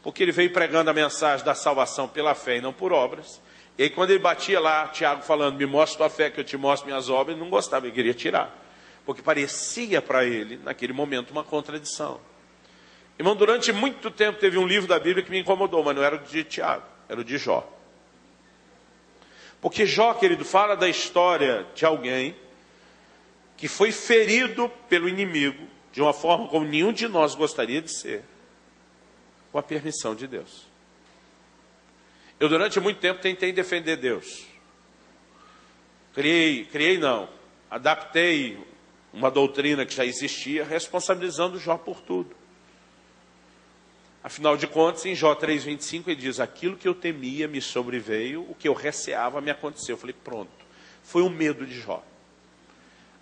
Porque ele veio pregando a mensagem da salvação pela fé e não por obras. E aí quando ele batia lá, Tiago falando, me mostra tua fé que eu te mostro minhas obras, ele não gostava, ele queria tirar. Porque parecia para ele, naquele momento, uma contradição. Irmão, durante muito tempo teve um livro da Bíblia que me incomodou, mas não era o de Tiago, era o de Jó. Porque Jó, querido, fala da história de alguém que foi ferido pelo inimigo, de uma forma como nenhum de nós gostaria de ser, com a permissão de Deus. Eu durante muito tempo tentei defender Deus. Adaptei uma doutrina que já existia, responsabilizando Jó por tudo. Afinal de contas, em Jó 3,25, ele diz, aquilo que eu temia me sobreveio, o que eu receava me aconteceu. Eu falei, pronto, foi o medo de Jó.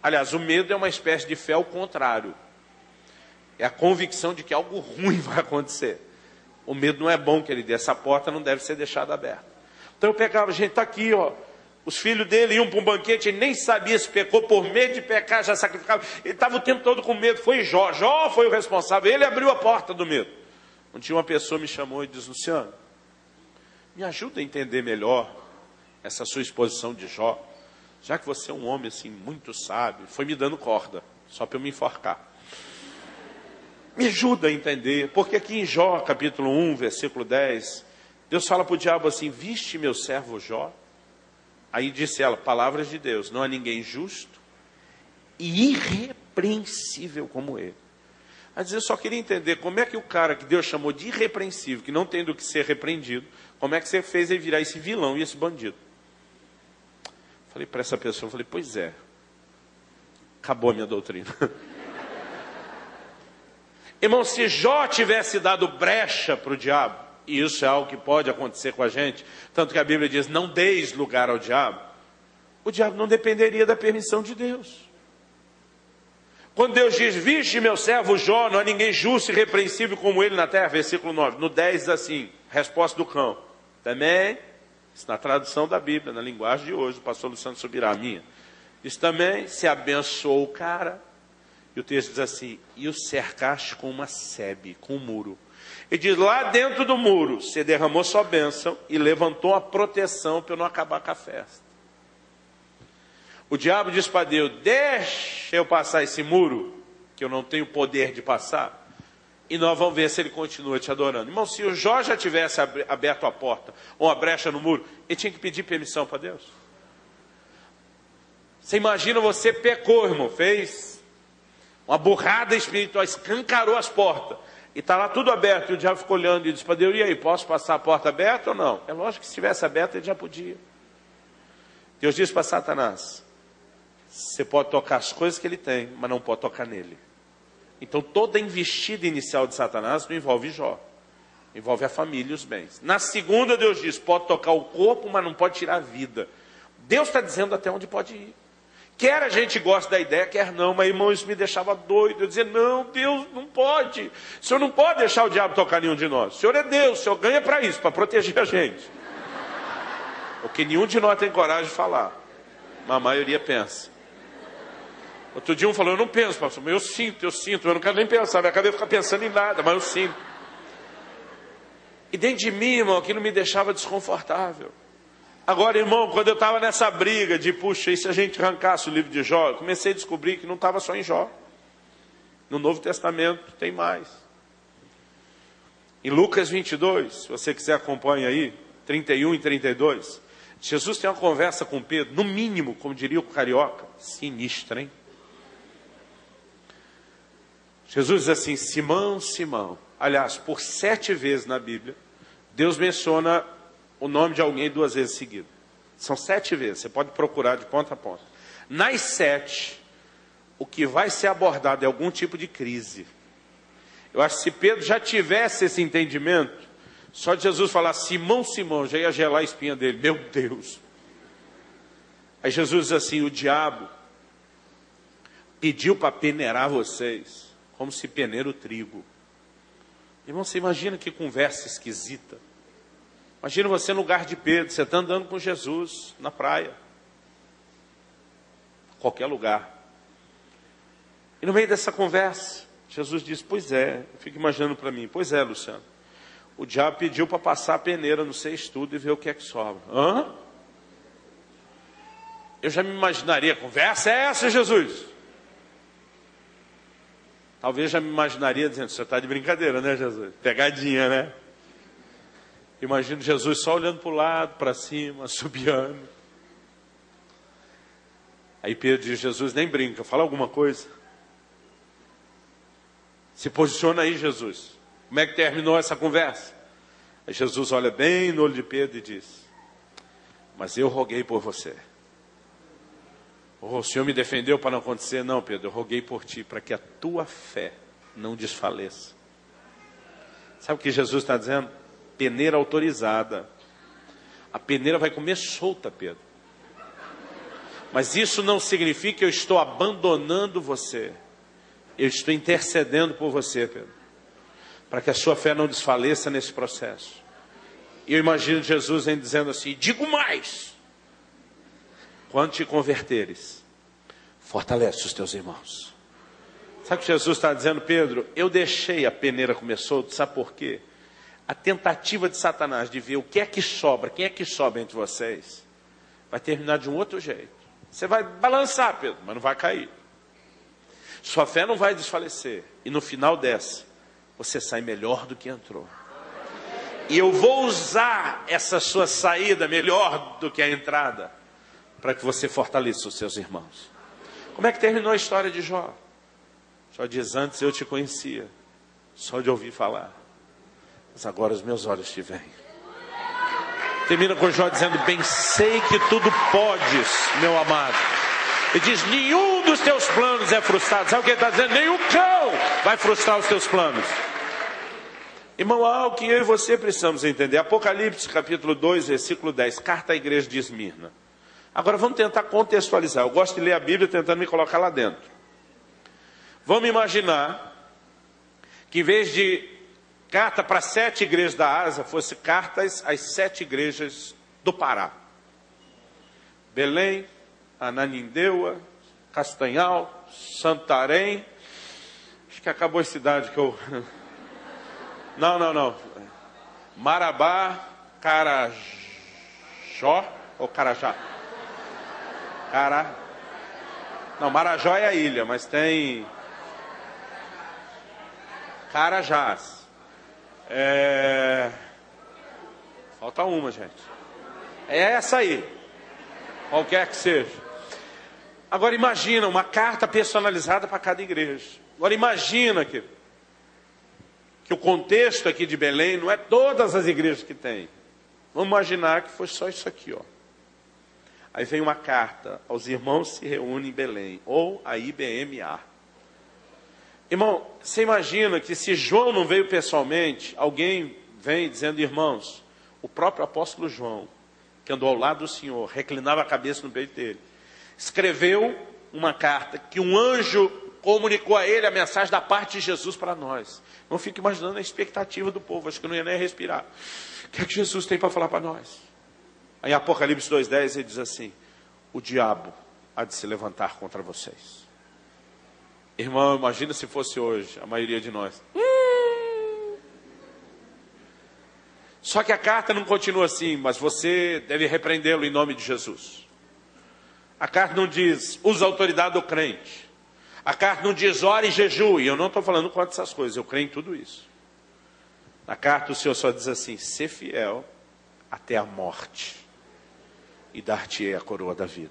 Aliás, o medo é uma espécie de fé ao contrário. É a convicção de que algo ruim vai acontecer. O medo não é bom, querido, essa porta não deve ser deixada aberta. Então eu pegava, gente, está aqui, ó. Os filhos dele iam para um banquete, ele nem sabia se pecou, por medo de pecar, já sacrificava. Ele estava o tempo todo com medo, foi Jó. Jó foi o responsável, ele abriu a porta do medo. Um dia uma pessoa me chamou e disse, Luciano, me ajuda a entender melhor essa sua exposição de Jó. Já que você é um homem assim, muito sábio, foi me dando corda, só para eu me enforcar. Me ajuda a entender, porque aqui em Jó, capítulo 1, versículo 10, Deus fala para o diabo assim, viste meu servo Jó? Aí disse ela, palavras de Deus, não há ninguém justo e irrepreensível como ele. Aí eu só queria entender como é que o cara que Deus chamou de irrepreensível, que não tem do que ser repreendido, como é que você fez ele virar esse vilão e esse bandido? Falei para essa pessoa, pois é, acabou a minha doutrina. Irmão, se Jó tivesse dado brecha para o diabo, e isso é algo que pode acontecer com a gente, tanto que a Bíblia diz, não deis lugar ao diabo, o diabo não dependeria da permissão de Deus. Quando Deus diz, viste meu servo Jó, não há ninguém justo e repreensível como ele na terra, versículo 9, no 10 diz assim, resposta do cão, também, isso na tradução da Bíblia, na linguagem de hoje, o pastor Luciano Subirá, a minha, diz também, se abençoou o cara, e o texto diz assim, e o cercaste com uma sebe, com um muro. Ele diz, lá dentro do muro, você derramou sua bênção e levantou a proteção para eu não acabar com a festa. O diabo diz para Deus, deixa eu passar esse muro, que eu não tenho poder de passar, e nós vamos ver se ele continua te adorando. Irmão, se o Jó já tivesse aberto a porta, ou a brecha no muro, ele tinha que pedir permissão para Deus. Você imagina, você pecou, irmão, fez uma burrada espiritual, escancarou as portas, e está lá tudo aberto, e o diabo ficou olhando e disse para Deus, e aí, posso passar a porta aberta ou não? É lógico que se estivesse aberta, ele já podia. Deus disse para Satanás, você pode tocar as coisas que ele tem, mas não pode tocar nele. Então toda a investida inicial de Satanás não envolve Jó, envolve a família e os bens. Na segunda Deus diz, pode tocar o corpo, mas não pode tirar a vida. Deus está dizendo até onde pode ir. Quer a gente goste da ideia, quer não, mas irmão, isso me deixava doido. Eu dizia, não, Deus não pode. O Senhor não pode deixar o diabo tocar nenhum de nós. O Senhor é Deus, o Senhor ganha para isso, para proteger a gente. Porque nenhum de nós tem coragem de falar, mas a maioria pensa. Outro dia um falou, eu não penso, pastor, mas eu não quero nem pensar, minha cabeça fica pensando em nada, mas eu sinto. E dentro de mim, irmão, aquilo me deixava desconfortável. Agora, irmão, quando eu estava nessa briga de, puxa, e se a gente arrancasse o livro de Jó, eu comecei a descobrir que não estava só em Jó. No Novo Testamento tem mais. Em Lucas 22, se você quiser acompanha aí, 31 e 32, Jesus tem uma conversa com Pedro, no mínimo, como diria o carioca, sinistra, hein? Jesus diz assim: Simão, Simão. Aliás, por 7 vezes na Bíblia, Deus menciona o nome de alguém 2 vezes seguidas. São 7 vezes, você pode procurar de ponta a ponta. Nas 7, o que vai ser abordado é algum tipo de crise. Eu acho que se Pedro já tivesse esse entendimento, só de Jesus falar Simão, Simão, já ia gelar a espinha dele. Meu Deus! Aí Jesus diz assim: o diabo pediu para peneirar vocês, como se peneira o trigo. Irmão, você imagina que conversa esquisita. Imagina você no lugar de Pedro, você está andando com Jesus na praia, qualquer lugar. E no meio dessa conversa, Jesus diz: pois é, eu fico imaginando para mim, pois é, Luciano, o diabo pediu para passar a peneira no seu estudo e ver o que é que sobra. Hã? Eu já me imaginaria, conversa é essa, Jesus? Talvez já me imaginaria dizendo: você está de brincadeira, né, Jesus? Pegadinha, né? Imagino Jesus só olhando para o lado, para cima, assobiando. Aí Pedro diz: Jesus, nem brinca, fala alguma coisa. Se posiciona aí, Jesus. Como é que terminou essa conversa? Aí Jesus olha bem no olho de Pedro e diz: mas eu roguei por você. O Senhor me defendeu para não acontecer? Não, Pedro, eu roguei por ti, para que a tua fé não desfaleça. Sabe o que Jesus está dizendo? Peneira autorizada. A peneira vai comer solta, Pedro. Mas isso não significa que eu estou abandonando você. Eu estou intercedendo por você, Pedro, para que a sua fé não desfaleça nesse processo. E eu imagino Jesus dizendo assim: digo mais. Quando te converteres, fortalece os teus irmãos. Sabe o que Jesus está dizendo, Pedro? Eu deixei a peneira comer solto, sabe por quê? A tentativa de Satanás de ver o que é que sobra, quem é que sobra entre vocês, vai terminar de um outro jeito. Você vai balançar, Pedro, mas não vai cair. Sua fé não vai desfalecer. E no final dessa, você sai melhor do que entrou. E eu vou usar essa sua saída melhor do que a entrada, para que você fortaleça os seus irmãos. Como é que terminou a história de Jó? Jó diz: antes eu te conhecia, só de ouvir falar, mas agora os meus olhos te veem. Termina com Jó dizendo: bem sei que tudo podes, meu amado. Ele diz: nenhum dos teus planos é frustrado. Sabe o que ele está dizendo? Nenhum cão vai frustrar os teus planos. Irmão, há algo que eu e você precisamos entender. Apocalipse capítulo 2, versículo 10, carta à igreja de Esmirna. Agora vamos tentar contextualizar. Eu gosto de ler a Bíblia tentando me colocar lá dentro. Vamos imaginar que em vez de carta para 7 igrejas da Ásia, fosse cartas às 7 igrejas do Pará. Belém, Ananindeua, Castanhal, Santarém. Acho que acabou a cidade que eu... Não. Marabá, Carajó ou Carajá? Não, Marajó é a ilha, mas tem Carajás. Falta uma, gente. É essa aí. Qualquer que seja. Agora imagina uma carta personalizada para cada igreja. Agora imagina que o contexto aqui de Belém não é todas as igrejas que tem. Vamos imaginar que foi só isso aqui, ó. Aí vem uma carta aos irmãos se reúnem em Belém, ou a IBMA. Irmão, você imagina que se João não veio pessoalmente, alguém vem dizendo: irmãos, o próprio apóstolo João, que andou ao lado do Senhor, reclinava a cabeça no peito dele, escreveu uma carta que um anjo comunicou a ele a mensagem da parte de Jesus para nós. Não fico imaginando a expectativa do povo, acho que não ia nem respirar. O que é que Jesus tem para falar para nós? Aí em Apocalipse 2,10 ele diz assim: o diabo há de se levantar contra vocês. Irmão, imagina se fosse hoje, a maioria de nós. Só que a carta não continua assim: mas você deve repreendê-lo em nome de Jesus. A carta não diz: usa a autoridade do crente. A carta não diz: ore e jejue. Eu não estou falando contra essas coisas, eu creio em tudo isso. Na carta o Senhor só diz assim: ser fiel até a morte. e dar-te-ei a coroa da vida.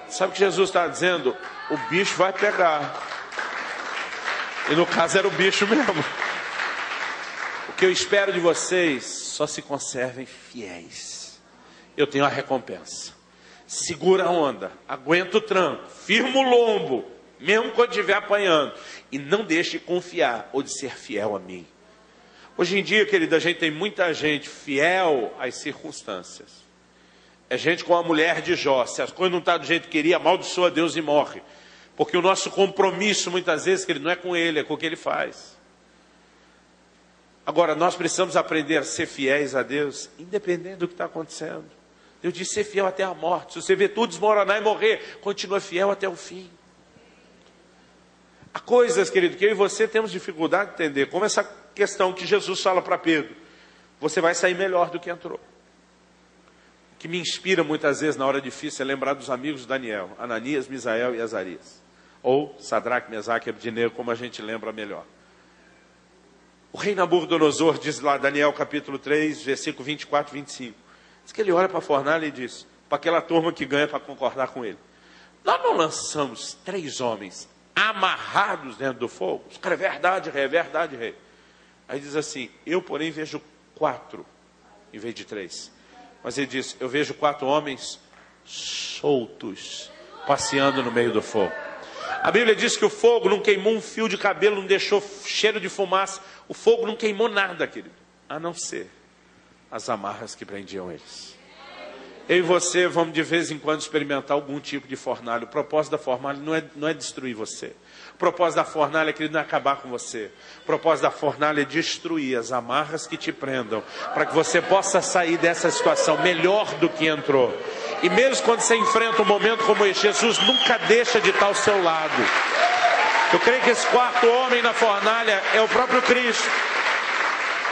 Sabe o que Jesus está dizendo? O bicho vai pegar. E no caso era o bicho mesmo. O que eu espero de vocês, só se conservem fiéis. Eu tenho a recompensa. Segura a onda, aguenta o tranco, firma o lombo, mesmo quando estiver apanhando. E não deixe de confiar ou de ser fiel a mim. Hoje em dia, querido, a gente tem muita gente fiel às circunstâncias. É gente como a mulher de Jó. Se as coisas não estão do jeito que queria, amaldiçoa Deus e morre. Porque o nosso compromisso, muitas vezes, querido, não é com ele, é com o que ele faz. Agora, nós precisamos aprender a ser fiéis a Deus, independente do que está acontecendo. Deus disse ser fiel até a morte. Se você vê tudo desmoronar e morrer, continua fiel até o fim. Há coisas, querido, que eu e você temos dificuldade de entender. Como essa questão que Jesus fala para Pedro. Você vai sair melhor do que entrou. O que me inspira muitas vezes na hora difícil é lembrar dos amigos de Daniel. Ananias, Misael e Azarias. Ou Sadraque, Mesaque e Abdinego, como a gente lembra melhor. O rei Nabucodonosor diz lá, Daniel capítulo 3, versículo 24 e 25. Diz que ele olha para a fornalha e diz, para aquela turma que ganha para concordar com ele. Nós não lançamos 3 homens amarrados dentro do fogo? Os caras, é verdade, rei, é verdade, rei. Aí diz assim, eu porém vejo 4 em vez de 3. Mas ele diz, eu vejo 4 homens soltos, passeando no meio do fogo. A Bíblia diz que o fogo não queimou um fio de cabelo, não deixou cheiro de fumaça. O fogo não queimou nada, querido, a não ser as amarras que prendiam eles. Eu e você vamos de vez em quando experimentar algum tipo de fornalha. O propósito da fornalha não é destruir você. O propósito da fornalha, querido, não é acabar com você. O propósito da fornalha é destruir as amarras que te prendam, para que você possa sair dessa situação melhor do que entrou. E mesmo quando você enfrenta um momento como esse, Jesus nunca deixa de estar ao seu lado. Eu creio que esse 4º homem na fornalha é o próprio Cristo.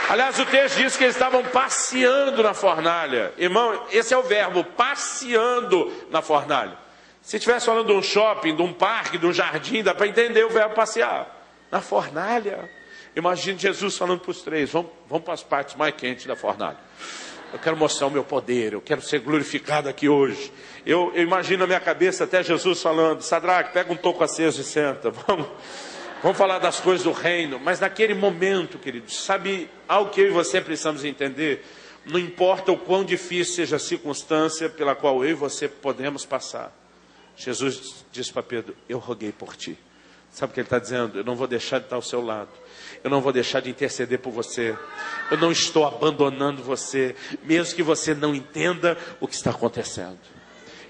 Aliás, o texto diz que eles estavam passeando na fornalha. Irmão, esse é o verbo, passeando na fornalha. Se estivesse falando de um shopping, de um parque, de um jardim, dá para entender o verbo passear. Na fornalha. Imagine Jesus falando para os 3, vamos para as partes mais quentes da fornalha. Eu quero mostrar o meu poder, eu quero ser glorificado aqui hoje. Eu imagino na minha cabeça até Jesus falando, Sadraque, pega um toco aceso e senta, vamos falar das coisas do reino. Mas naquele momento, queridos, sabe algo que eu e você precisamos entender? Não importa o quão difícil seja a circunstância pela qual eu e você podemos passar. Jesus disse para Pedro, eu roguei por ti. Sabe o que ele está dizendo? Eu não vou deixar de estar ao seu lado. Eu não vou deixar de interceder por você. Eu não estou abandonando você, mesmo que você não entenda o que está acontecendo.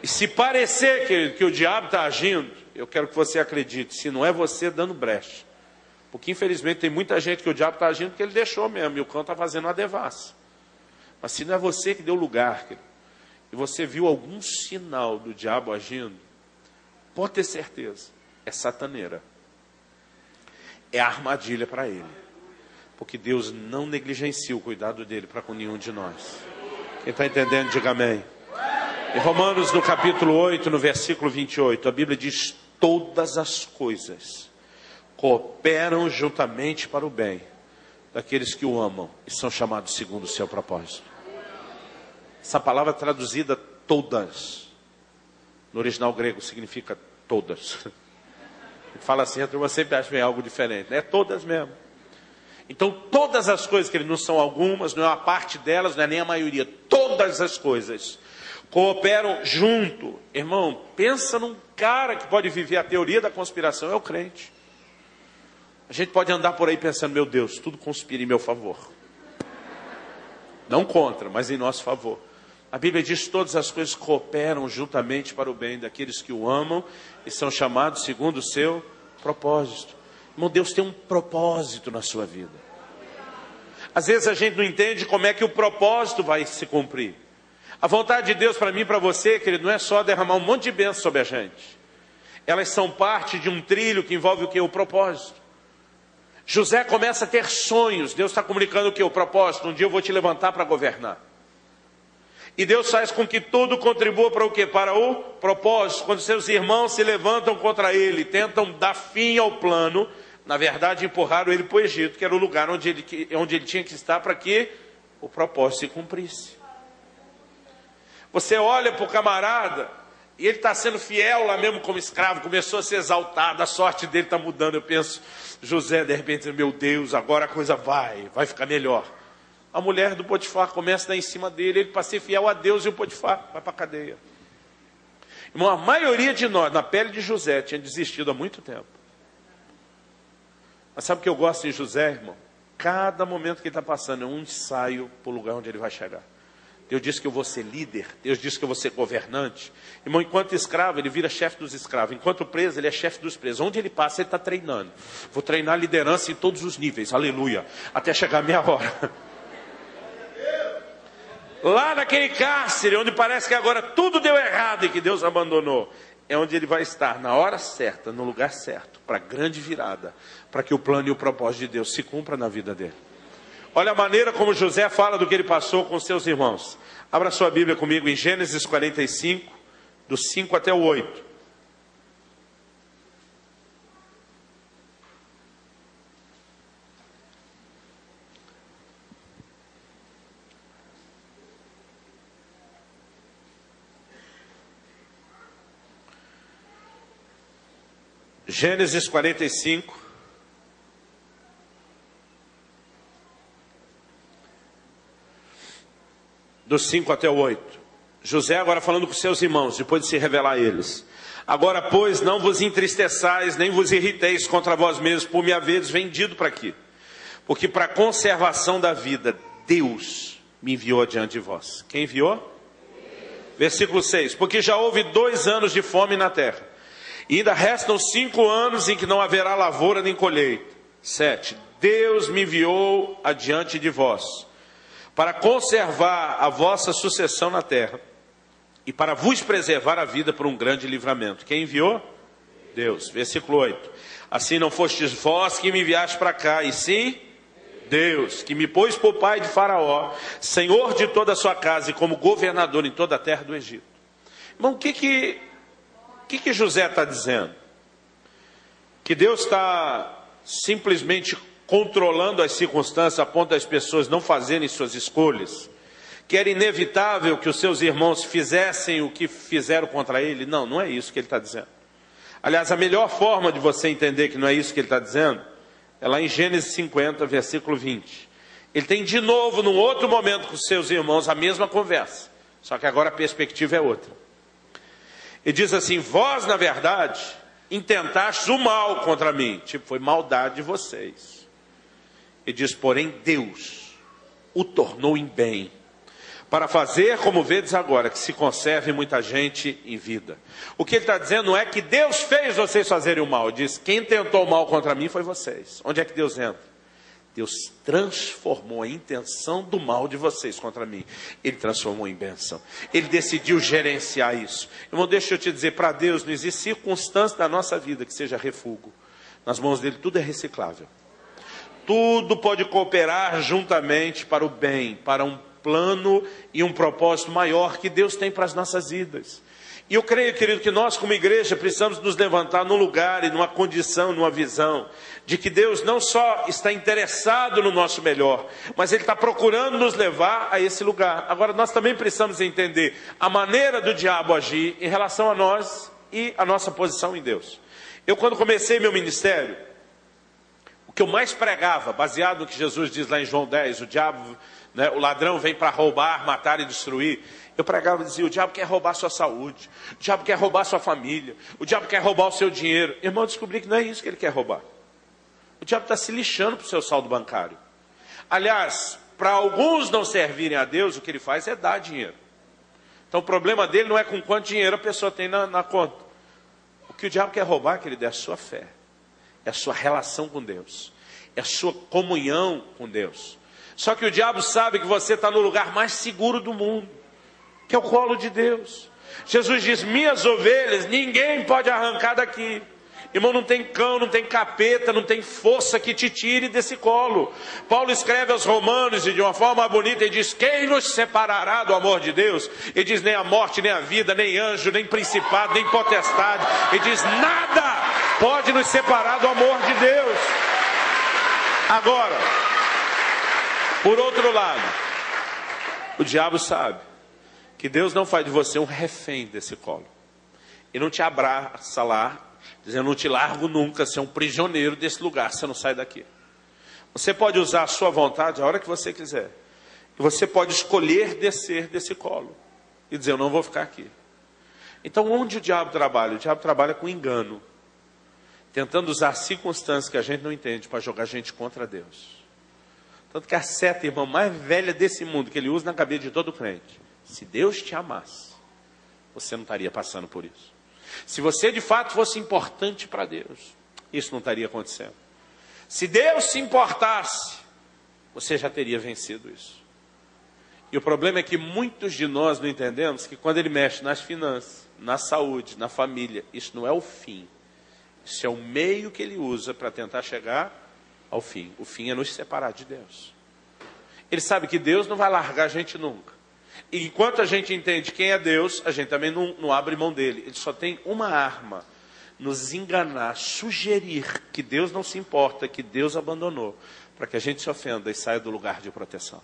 E se parecer, querido, que o diabo está agindo, eu quero que você acredite, se não é você dando brecha. Porque infelizmente tem muita gente que o diabo está agindo porque ele deixou mesmo, e o cão está fazendo uma devassa. Mas se não é você que deu lugar, querido, e você viu algum sinal do diabo agindo, pode ter certeza, é sataneira. É armadilha para ele. Porque Deus não negligencia o cuidado dele para com nenhum de nós. Quem está entendendo, diga amém. Em Romanos, no capítulo 8, no versículo 28, a Bíblia diz, todas as coisas cooperam juntamente para o bem daqueles que o amam e são chamados segundo o seu propósito. Essa palavra traduzida todas, no original grego significa todas. Fala assim, a turma sempre acha que é algo diferente. É todas mesmo. Então todas as coisas, que não são algumas, não é uma parte delas, não é nem a maioria. Todas as coisas cooperam junto. Irmão, pensa num cara que pode viver a teoria da conspiração, é o crente. A gente pode andar por aí pensando, meu Deus, tudo conspira em meu favor. Não contra, mas em nosso favor. A Bíblia diz que todas as coisas cooperam juntamente para o bem daqueles que o amam e são chamados segundo o seu propósito. Irmão, Deus tem um propósito na sua vida. Às vezes a gente não entende como é que o propósito vai se cumprir. A vontade de Deus para mim e para você, querido, não é só derramar um monte de bênçãos sobre a gente. Elas são parte de um trilho que envolve o que? O propósito. José começa a ter sonhos. Deus está comunicando o que? O propósito. Um dia eu vou te levantar para governar. E Deus faz com que tudo contribua para o quê? Para o propósito. Quando seus irmãos se levantam contra ele, tentam dar fim ao plano, na verdade empurraram ele para o Egito, que era o lugar onde ele tinha que estar para que o propósito se cumprisse. Você olha para o camarada e ele está sendo fiel lá mesmo como escravo, começou a ser exaltado, a sorte dele está mudando. Eu penso, José de repente, meu Deus, agora a coisa vai ficar melhor. A mulher do Potifar começa a dar em cima dele, ele para ser fiel a Deus, e o Potifar vai para a cadeia. Irmão, a maioria de nós, na pele de José, tinha desistido há muito tempo. Mas sabe o que eu gosto em José, irmão? Cada momento que ele está passando é um ensaio para o lugar onde ele vai chegar. Deus disse que eu vou ser líder, Deus disse que eu vou ser governante. Irmão, enquanto escravo, ele vira chefe dos escravos. Enquanto preso, ele é chefe dos presos. Onde ele passa, ele está treinando. Vou treinar liderança em todos os níveis, aleluia, até chegar a minha hora. Lá naquele cárcere, onde parece que agora tudo deu errado e que Deus abandonou, é onde ele vai estar, na hora certa, no lugar certo, para a grande virada, para que o plano e o propósito de Deus se cumpra na vida dele. Olha a maneira como José fala do que ele passou com seus irmãos. Abra sua Bíblia comigo em Gênesis 45, do 5 até o 8. Gênesis 45, do 5 até o 8. José agora falando com seus irmãos, depois de se revelar a eles. Agora, pois, não vos entristeçais, nem vos irriteis contra vós mesmos, por me haveres vendido para aqui. Porque para a conservação da vida, Deus me enviou adiante de vós. Quem enviou? Versículo 6. Porque já houve 2 anos de fome na terra. E ainda restam 5 anos em que não haverá lavoura nem colheita. 7. Deus me enviou adiante de vós, para conservar a vossa sucessão na terra, e para vos preservar a vida por um grande livramento. Quem enviou? Deus. Versículo 8. Assim não fostes vós que me enviaste para cá, e sim Deus, que me pôs por pai de Faraó, senhor de toda a sua casa, e como governador em toda a terra do Egito. Irmão, o que José está dizendo? Que Deus está simplesmente controlando as circunstâncias a ponto das pessoas não fazerem suas escolhas? Que era inevitável que os seus irmãos fizessem o que fizeram contra ele? Não, não é isso que ele está dizendo. Aliás, a melhor forma de você entender que não é isso que ele está dizendo é lá em Gênesis 50, versículo 20. Ele tem de novo, num outro momento com os seus irmãos, a mesma conversa, só que agora a perspectiva é outra. Ele diz assim: vós, na verdade, intentastes o mal contra mim. Tipo, foi maldade de vocês. Ele diz, porém, Deus o tornou em bem, para fazer, como vedes agora, que se conserve muita gente em vida. O que ele está dizendo não é que Deus fez vocês fazerem o mal. Ele diz, quem tentou o mal contra mim foi vocês. Onde é que Deus entra? Deus transformou a intenção do mal de vocês contra mim. Ele transformou em bênção. Ele decidiu gerenciar isso. Irmão, deixa eu te dizer, para Deus não existe circunstância da nossa vida que seja refúgio. Nas mãos dele tudo é reciclável. Tudo pode cooperar juntamente para o bem, para um plano e um propósito maior que Deus tem para as nossas vidas. E eu creio, querido, que nós como igreja precisamos nos levantar num lugar e numa condição, numa visão, de que Deus não só está interessado no nosso melhor, mas Ele está procurando nos levar a esse lugar. Agora, nós também precisamos entender a maneira do diabo agir em relação a nós e a nossa posição em Deus. Eu, quando comecei meu ministério, o que eu mais pregava, baseado no que Jesus diz lá em João 10, o diabo, o ladrão vem para roubar, matar e destruir. Eu pregava e dizia, o diabo quer roubar a sua saúde, o diabo quer roubar a sua família, o diabo quer roubar o seu dinheiro. Irmão, eu descobri que não é isso que ele quer roubar. O diabo está se lixando para o seu saldo bancário. Aliás, para alguns não servirem a Deus, o que ele faz é dar dinheiro. Então o problema dele não é com quanto dinheiro a pessoa tem na conta. O que o diabo quer roubar, querido, é a sua fé, é a sua relação com Deus, é a sua comunhão com Deus. Só que o diabo sabe que você está no lugar mais seguro do mundo, que é o colo de Deus. Jesus diz, minhas ovelhas, ninguém pode arrancar daqui. Irmão, não tem cão, não tem capeta, não tem força que te tire desse colo. Paulo escreve aos Romanos, e de uma forma bonita, ele diz, quem nos separará do amor de Deus? Ele diz, nem a morte, nem a vida, nem anjo, nem principado, nem potestade. Ele diz, nada pode nos separar do amor de Deus. Agora, por outro lado, o diabo sabe que Deus não faz de você um refém desse colo. E não te abraça lá, dizendo, não te largo nunca, você é um prisioneiro desse lugar, você não sai daqui. Você pode usar a sua vontade a hora que você quiser. E você pode escolher descer desse colo. E dizer, eu não vou ficar aqui. Então, onde o diabo trabalha? O diabo trabalha com engano. Tentando usar circunstâncias que a gente não entende para jogar a gente contra Deus. Tanto que a seta, irmã, mais velha desse mundo, que ele usa na cabeça de todo crente. Se Deus te amasse, você não estaria passando por isso. Se você de fato fosse importante para Deus, isso não estaria acontecendo. Se Deus se importasse, você já teria vencido isso. E o problema é que muitos de nós não entendemos que quando ele mexe nas finanças, na saúde, na família, isso não é o fim. Isso é o meio que ele usa para tentar chegar ao fim. O fim é nos separar de Deus. Ele sabe que Deus não vai largar a gente nunca. E enquanto a gente entende quem é Deus, a gente também não abre mão dele. Ele só tem uma arma: nos enganar, sugerir que Deus não se importa, que Deus abandonou, para que a gente se ofenda e saia do lugar de proteção.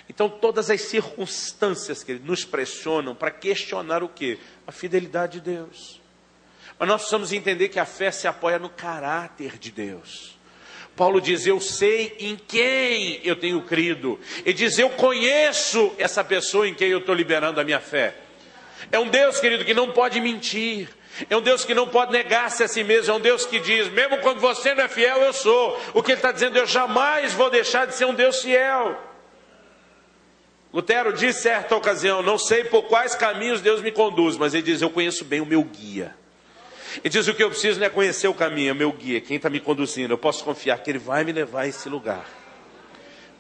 Então todas as circunstâncias que nos pressionam para questionar o quê? A fidelidade de Deus. Mas nós precisamos entender que a fé se apoia no caráter de Deus. Paulo diz, eu sei em quem eu tenho crido. Ele diz, eu conheço essa pessoa em quem eu estou liberando a minha fé. É um Deus, querido, que não pode mentir. É um Deus que não pode negar-se a si mesmo. É um Deus que diz, mesmo quando você não é fiel, eu sou. O que ele está dizendo, eu jamais vou deixar de ser um Deus fiel. Lutero disse certa ocasião, não sei por quais caminhos Deus me conduz, mas ele diz, eu conheço bem o meu guia. Ele diz, o que eu preciso não é conhecer o caminho, é o meu guia, quem está me conduzindo. Eu posso confiar que ele vai me levar a esse lugar.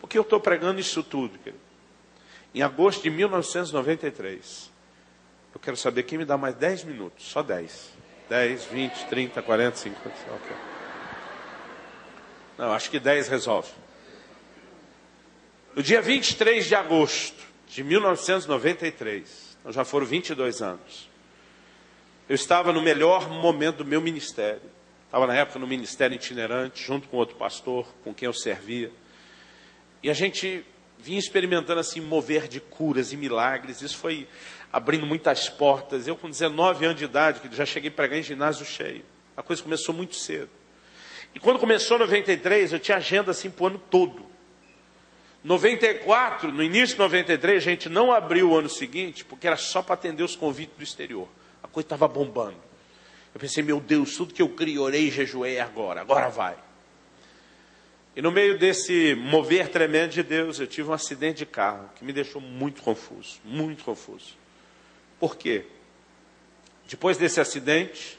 Por que eu estou pregando isso tudo, querido? Em agosto de 1993, eu quero saber quem me dá mais 10 minutos, só 10. 10, 20, 30, 40, 50, ok. Não, acho que 10 resolve. No dia 23 de agosto de 1993, então já foram 22 anos, eu estava no melhor momento do meu ministério. Estava na época no ministério itinerante, junto com outro pastor, com quem eu servia. E a gente vinha experimentando assim, mover de curas e milagres. Isso foi abrindo muitas portas. Eu com 19 anos de idade, que já cheguei a pregar em ginásio cheio. A coisa começou muito cedo. E quando começou 93, eu tinha agenda assim para o ano todo. 94, no início de 93, a gente não abriu o ano seguinte, porque era só para atender os convites do exterior. A coisa estava bombando. Eu pensei, meu Deus, tudo que eu criei, orei e jejuei agora vai. E no meio desse mover tremendo de Deus, eu tive um acidente de carro, que me deixou muito confuso, muito confuso. Por quê? Depois desse acidente,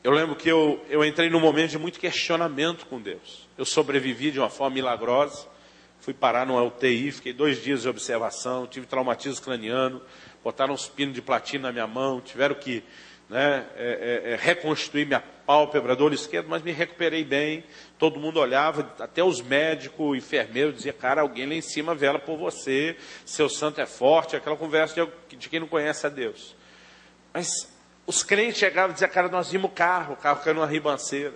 eu lembro que eu entrei num momento de muito questionamento com Deus. Eu sobrevivi de uma forma milagrosa. Fui parar numa UTI, fiquei 2 dias de observação, tive traumatismo craniano, botaram uns pinos de platina na minha mão, tiveram que reconstruir minha pálpebra, dor esquerda, mas me recuperei bem. Todo mundo olhava, até os médicos, enfermeiros, diziam, cara, alguém lá em cima vela por você, seu santo é forte, aquela conversa de quem não conhece a Deus. Mas os crentes chegavam e diziam, cara, nós vimos o carro caiu numa ribanceira.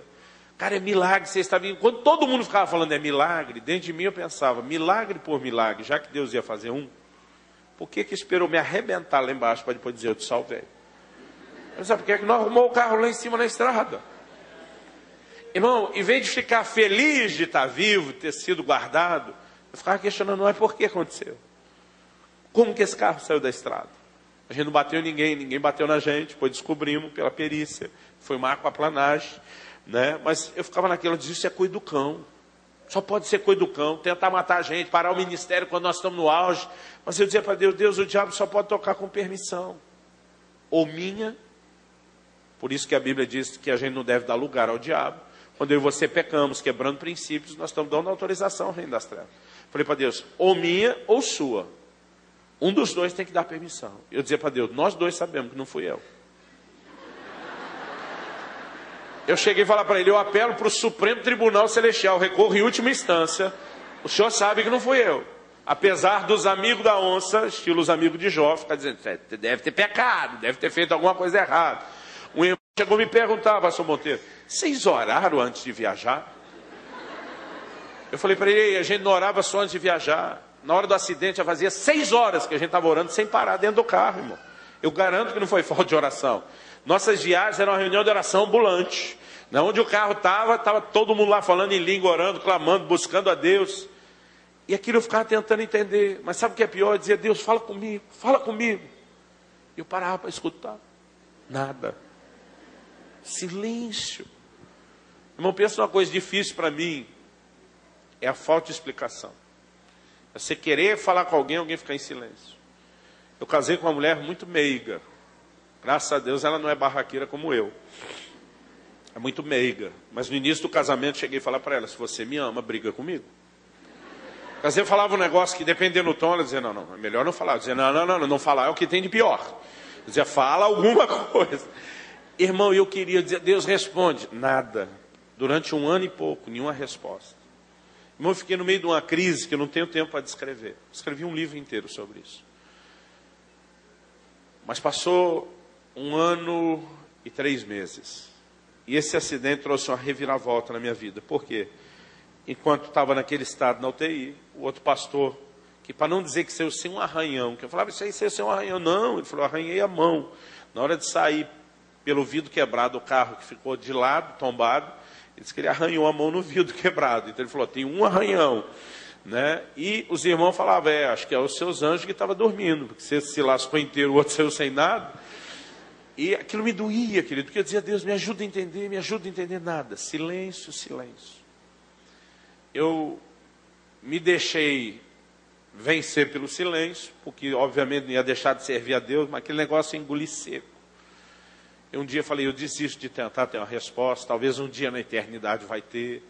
Cara, é milagre, você está vindo. Quando todo mundo ficava falando é milagre, dentro de mim eu pensava, milagre por milagre, já que Deus ia fazer um, por que esperou me arrebentar lá embaixo para depois dizer eu te salvei? Mas sabe por que é que não arrumou o carro lá em cima na estrada? Irmão, em vez de ficar feliz de estar vivo, ter sido guardado, eu ficava questionando, não é por que aconteceu? Como que esse carro saiu da estrada? A gente não bateu em ninguém bateu na gente, depois descobrimos pela perícia, foi uma aquaplanagem. Né? Mas eu ficava naquela, eu dizia, isso é coisa do cão. Só pode ser coisa do cão, tentar matar a gente, parar o ministério quando nós estamos no auge. Mas eu dizia para Deus, Deus, o diabo só pode tocar com permissão. Ou minha. Por isso que a Bíblia diz que a gente não deve dar lugar ao diabo. Quando eu e você pecamos, quebrando princípios, nós estamos dando autorização ao reino das trevas. Falei para Deus, ou minha ou sua. Um dos dois tem que dar permissão. Eu dizia para Deus, nós dois sabemos que não fui eu. Eu cheguei a falar para ele, eu apelo para o Supremo Tribunal Celestial, recorro em última instância, o senhor sabe que não fui eu. Apesar dos amigos da onça, estilo os amigos de Jó, ficar dizendo, deve ter pecado, deve ter feito alguma coisa errada. Um irmão chegou a me perguntar, pastor Monteiro, vocês oraram antes de viajar? Eu falei para ele, a gente não orava só antes de viajar, Na hora do acidente, já fazia 6 horas que a gente estava orando sem parar dentro do carro, irmão. Eu garanto que não foi falta de oração. Nossas viagens eram uma reunião de oração ambulante. Onde o carro estava todo mundo lá falando em língua, orando, clamando, buscando a Deus. E aquilo eu ficava tentando entender. Mas sabe o que é pior? Eu dizia, Deus, fala comigo, fala comigo. E eu parava para escutar. Nada. Silêncio. Irmão, pensa numa coisa difícil para mim. É a falta de explicação. É você querer falar com alguém, alguém ficar em silêncio. Eu casei com uma mulher muito meiga. Graças a Deus ela não é barraqueira como eu. É muito meiga. Mas no início do casamento cheguei a falar para ela, se você me ama, briga comigo. Casei, eu falava um negócio que dependendo do tom, ela dizia, não, é melhor não falar. Eu dizia, não falar é o que tem de pior. Eu dizia, fala alguma coisa. Irmão, eu queria dizer, Deus responde. Nada. Durante 1 ano e pouco, nenhuma resposta. Irmão, eu fiquei no meio de uma crise que eu não tenho tempo para descrever. Escrevi um livro inteiro sobre isso. Mas passou 1 ano e 3 meses. E esse acidente trouxe uma reviravolta na minha vida. Por quê? Enquanto estava naquele estado na UTI, o outro pastor, que para não dizer que saiu sem um arranhão, que eu falava, isso aí saiu sem um arranhão. Não, ele falou, arranhei a mão. Na hora de sair pelo vidro quebrado do carro, que ficou de lado, tombado, ele disse que ele arranhou a mão no vidro quebrado. Então ele falou, tem um arranhão. E os irmãos falavam, acho que é os seus anjos que estavam dormindo, porque você se lascou inteiro, o outro saiu sem nada. E aquilo me doía, querido, porque eu dizia, Deus, me ajuda a entender nada. Silêncio, silêncio. Eu me deixei vencer pelo silêncio, porque obviamente não ia deixar de servir a Deus, mas aquele negócio engolir seco. Eu um dia falei, eu desisto de tentar ter uma resposta, talvez um dia na eternidade vai ter.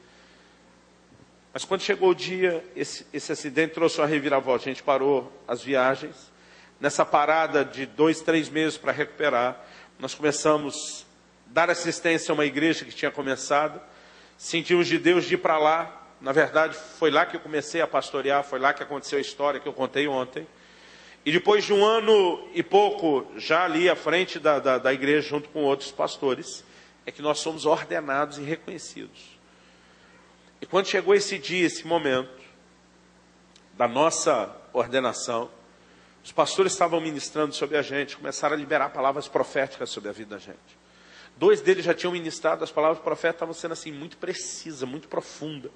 Mas quando chegou o dia, esse acidente trouxe uma reviravolta. A gente parou as viagens. Nessa parada de 2, 3 meses para recuperar, nós começamos a dar assistência a uma igreja que tinha começado. Sentimos de Deus de ir para lá. Na verdade, foi lá que eu comecei a pastorear, foi lá que aconteceu a história que eu contei ontem. E depois de 1 ano e pouco, já ali à frente da igreja, junto com outros pastores, é que nós somos ordenados e reconhecidos. E quando chegou esse dia, esse momento, da nossa ordenação, os pastores estavam ministrando sobre a gente, começaram a liberar palavras proféticas sobre a vida da gente. 2 deles já tinham ministrado, as palavras proféticas estavam sendo assim, muito precisas, muito profundas.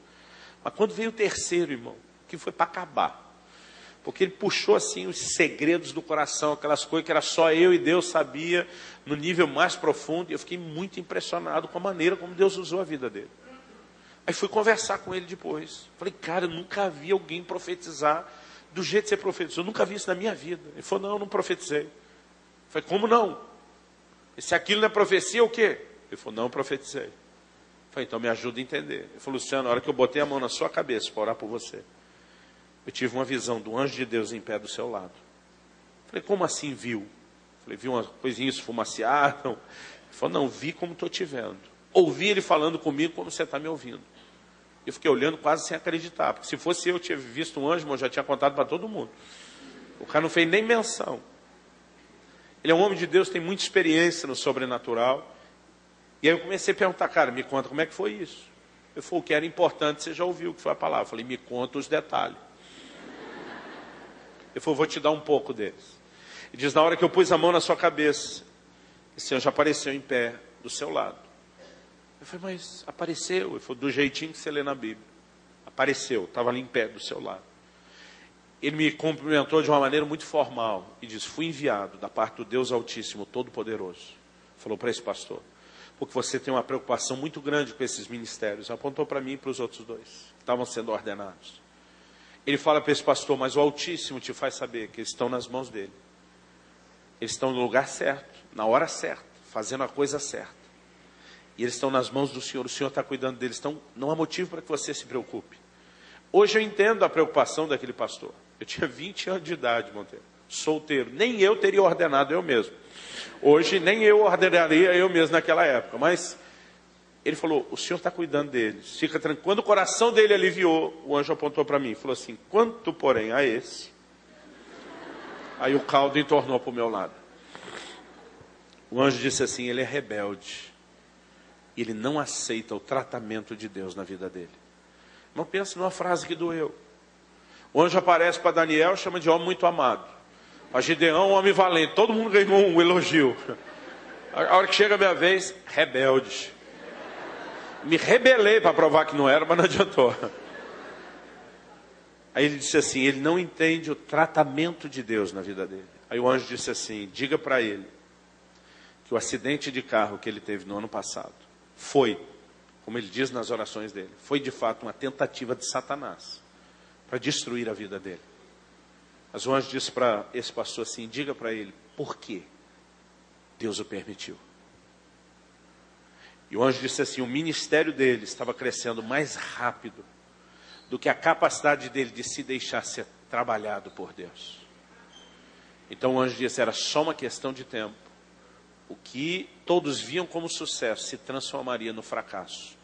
Mas quando veio o terceiro, irmão, que foi para acabar. Porque ele puxou assim os segredos do coração, aquelas coisas que era só eu e Deus sabia, no nível mais profundo. E eu fiquei muito impressionado com a maneira como Deus usou a vida dele. Aí fui conversar com ele depois. Falei, cara, eu nunca vi alguém profetizar do jeito que você profetizou. Eu nunca vi isso na minha vida. Ele falou, não, eu não profetizei. Eu falei, como não? E se aquilo não é profecia, o quê? Ele falou, não, eu profetizei. Eu falei, então me ajuda a entender. Ele falou, Luciano, na hora que eu botei a mão na sua cabeça para orar por você, eu tive uma visão do anjo de Deus em pé do seu lado. Eu falei, como assim viu? Eu falei, vi umas coisinhas esfumaciadas. Ele falou, não, vi como estou te vendo. Ouvi ele falando comigo como você está me ouvindo. Eu fiquei olhando quase sem acreditar, porque se fosse eu tinha visto um anjo, eu já tinha contado para todo mundo. O cara não fez nem menção. Ele é um homem de Deus, tem muita experiência no sobrenatural. E aí eu comecei a perguntar, cara, me conta como é que foi isso. Ele falou, o que era importante, você já ouviu o que foi a palavra. Eu falei, me conta os detalhes. Ele falou, vou te dar um pouco deles. Ele diz, na hora que eu pus a mão na sua cabeça, esse anjo apareceu em pé do seu lado. Eu falei, mas apareceu? Ele falou, do jeitinho que você lê na Bíblia. Apareceu, estava ali em pé do seu lado. Ele me cumprimentou de uma maneira muito formal e disse, fui enviado da parte do Deus Altíssimo, Todo-Poderoso. Falou para esse pastor, porque você tem uma preocupação muito grande com esses ministérios. Apontou para mim e para os outros 2, que estavam sendo ordenados. Ele fala para esse pastor, mas o Altíssimo te faz saber que eles estão nas mãos dele. Eles estão no lugar certo, na hora certa, fazendo a coisa certa. E eles estão nas mãos do Senhor, o Senhor está cuidando deles. Então, não há motivo para que você se preocupe. Hoje eu entendo a preocupação daquele pastor. Eu tinha 20 anos de idade, Monteiro, solteiro. Nem eu teria ordenado eu mesmo. Hoje, nem eu ordenaria eu mesmo naquela época. Mas ele falou, o Senhor está cuidando deles. Fica tranquilo. Quando o coração dele aliviou, o anjo apontou para mim e falou assim, quanto, porém, a esse? Aí o caldo entornou para o meu lado. O anjo disse assim, ele é rebelde. Ele não aceita o tratamento de Deus na vida dele. Não pense numa frase que doeu. O anjo aparece para Daniel, chama de homem muito amado. Para Gideão, homem valente. Todo mundo ganhou um elogio. A hora que chega a minha vez, rebelde. Me rebelei para provar que não era, mas não adiantou. Aí ele disse assim, ele não entende o tratamento de Deus na vida dele. Aí o anjo disse assim, diga para ele que o acidente de carro que ele teve no ano passado foi, como ele diz nas orações dele, foi de fato uma tentativa de Satanás para destruir a vida dele. Mas o anjo disse para esse pastor assim, diga para ele, por quê Deus o permitiu? E o anjo disse assim, o ministério dele estava crescendo mais rápido do que a capacidade dele de se deixar ser trabalhado por Deus. Então o anjo disse, era só uma questão de tempo. O que todos viam como sucesso se transformaria no fracasso.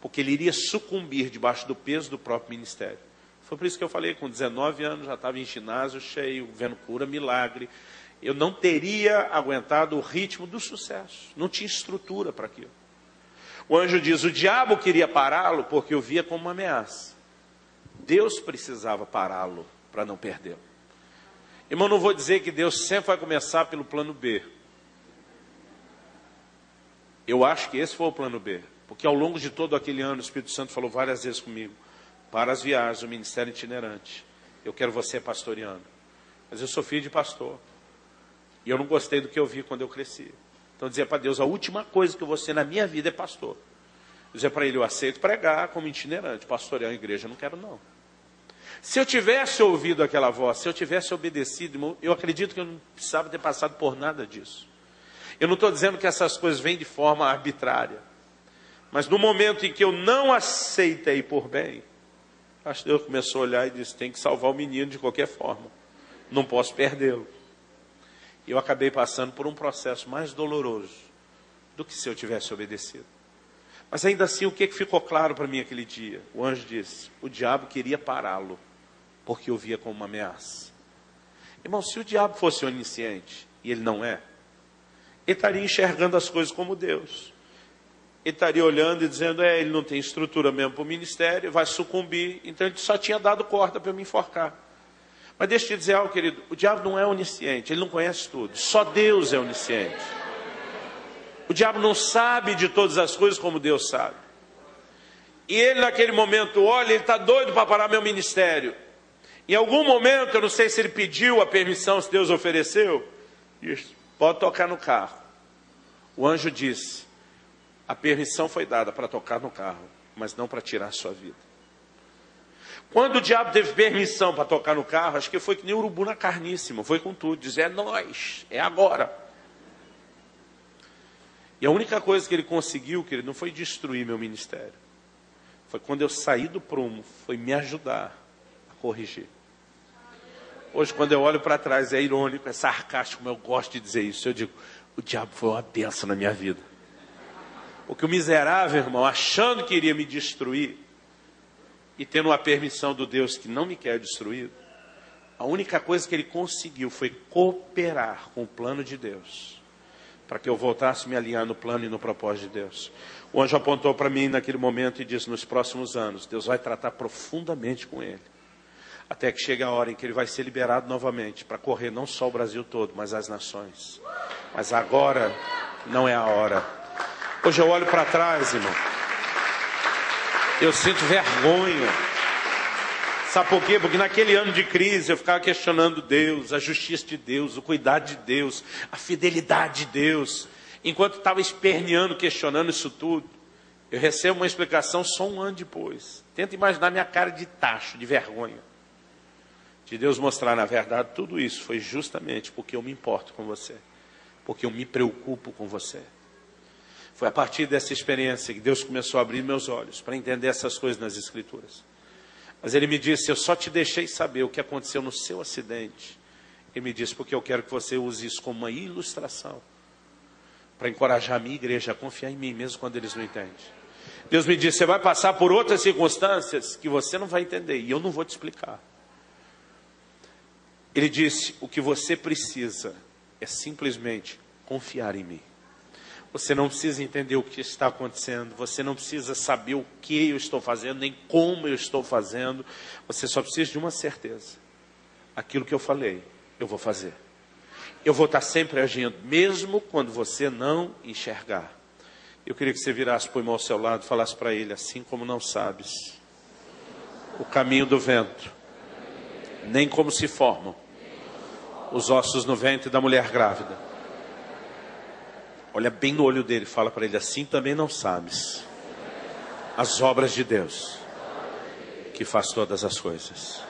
Porque ele iria sucumbir debaixo do peso do próprio ministério. Foi por isso que eu falei, com 19 anos já estava em ginásio cheio, vendo cura, milagre. Eu não teria aguentado o ritmo do sucesso. Não tinha estrutura para aquilo. O anjo diz, o diabo queria pará-lo porque o via como uma ameaça. Deus precisava pará-lo para não perdê-lo. Irmão, não vou dizer que Deus sempre vai começar pelo plano B. Eu acho que esse foi o plano B. Porque ao longo de todo aquele ano, o Espírito Santo falou várias vezes comigo. Para as viagens, o ministério itinerante. Eu quero você pastoreando. Mas eu sou filho de pastor. E eu não gostei do que eu vi quando eu cresci. Então eu dizia para Deus, a última coisa que eu vou ser na minha vida é pastor. Eu dizia para ele, eu aceito pregar como itinerante. Pastorear a igreja, eu não quero não. Se eu tivesse ouvido aquela voz, se eu tivesse obedecido, irmão, eu acredito que eu não precisava ter passado por nada disso. Eu não estou dizendo que essas coisas vêm de forma arbitrária. Mas no momento em que eu não aceitei por bem, acho que Deus começou a olhar e disse, tem que salvar o menino de qualquer forma. Não posso perdê-lo. E eu acabei passando por um processo mais doloroso do que se eu tivesse obedecido. Mas ainda assim, o que ficou claro para mim aquele dia? O anjo disse, o diabo queria pará-lo, porque o via como uma ameaça. Irmão, se o diabo fosse onisciente, e ele não é, ele estaria enxergando as coisas como Deus. Ele estaria olhando e dizendo, ele não tem estrutura mesmo para o ministério, vai sucumbir. Então ele só tinha dado corda para eu me enforcar. Mas deixa eu te dizer algo, querido, o diabo não é onisciente, ele não conhece tudo. Só Deus é onisciente. O diabo não sabe de todas as coisas como Deus sabe. E ele naquele momento olha, ele está doido para parar meu ministério. Em algum momento, eu não sei se ele pediu a permissão, se Deus ofereceu, isso, pode tocar no carro. O anjo disse, a permissão foi dada para tocar no carro, mas não para tirar a sua vida. Quando o diabo teve permissão para tocar no carro, acho que foi que nem urubu na carníssima, foi com tudo, diz, é nós, é agora. E a única coisa que ele conseguiu, querido, não foi destruir meu ministério. Foi quando eu saí do prumo, foi me ajudar a corrigir. Hoje, quando eu olho para trás, é irônico, é sarcástico, mas eu gosto de dizer isso. Eu digo, o diabo foi uma bênção na minha vida. Porque o miserável, irmão, achando que iria me destruir, e tendo a permissão do Deus que não me quer destruído, a única coisa que ele conseguiu foi cooperar com o plano de Deus, para que eu voltasse a me alinhar no plano e no propósito de Deus. O anjo apontou para mim naquele momento e disse, nos próximos anos, Deus vai tratar profundamente com ele, até que chegue a hora em que ele vai ser liberado novamente, para correr não só o Brasil todo, mas as nações. Mas agora não é a hora. Hoje eu olho para trás, irmão, eu sinto vergonha. Sabe por quê? Porque naquele ano de crise eu ficava questionando Deus, a justiça de Deus, o cuidado de Deus, a fidelidade de Deus. Enquanto estava esperneando, questionando isso tudo, eu recebo uma explicação só um ano depois. Tenta imaginar minha cara de tacho, de vergonha. De Deus mostrar, na verdade, tudo isso foi justamente porque eu me importo com você. Porque eu me preocupo com você. Foi a partir dessa experiência que Deus começou a abrir meus olhos para entender essas coisas nas Escrituras. Mas Ele me disse, eu só te deixei saber o que aconteceu no seu acidente. Ele me disse, porque eu quero que você use isso como uma ilustração para encorajar a minha igreja a confiar em mim, mesmo quando eles não entendem. Deus me disse, você vai passar por outras circunstâncias que você não vai entender, e eu não vou te explicar. Ele disse, o que você precisa é simplesmente confiar em mim. Você não precisa entender o que está acontecendo. Você não precisa saber o que eu estou fazendo, nem como eu estou fazendo. Você só precisa de uma certeza. Aquilo que eu falei, eu vou fazer. Eu vou estar sempre agindo, mesmo quando você não enxergar. Eu queria que você virasse para o irmão ao seu lado e falasse para ele, assim como não sabes o caminho do vento, nem como se formam os ossos no ventre da mulher grávida. Olha bem no olho dele, fala para ele, assim também não sabes as obras de Deus, que faz todas as coisas.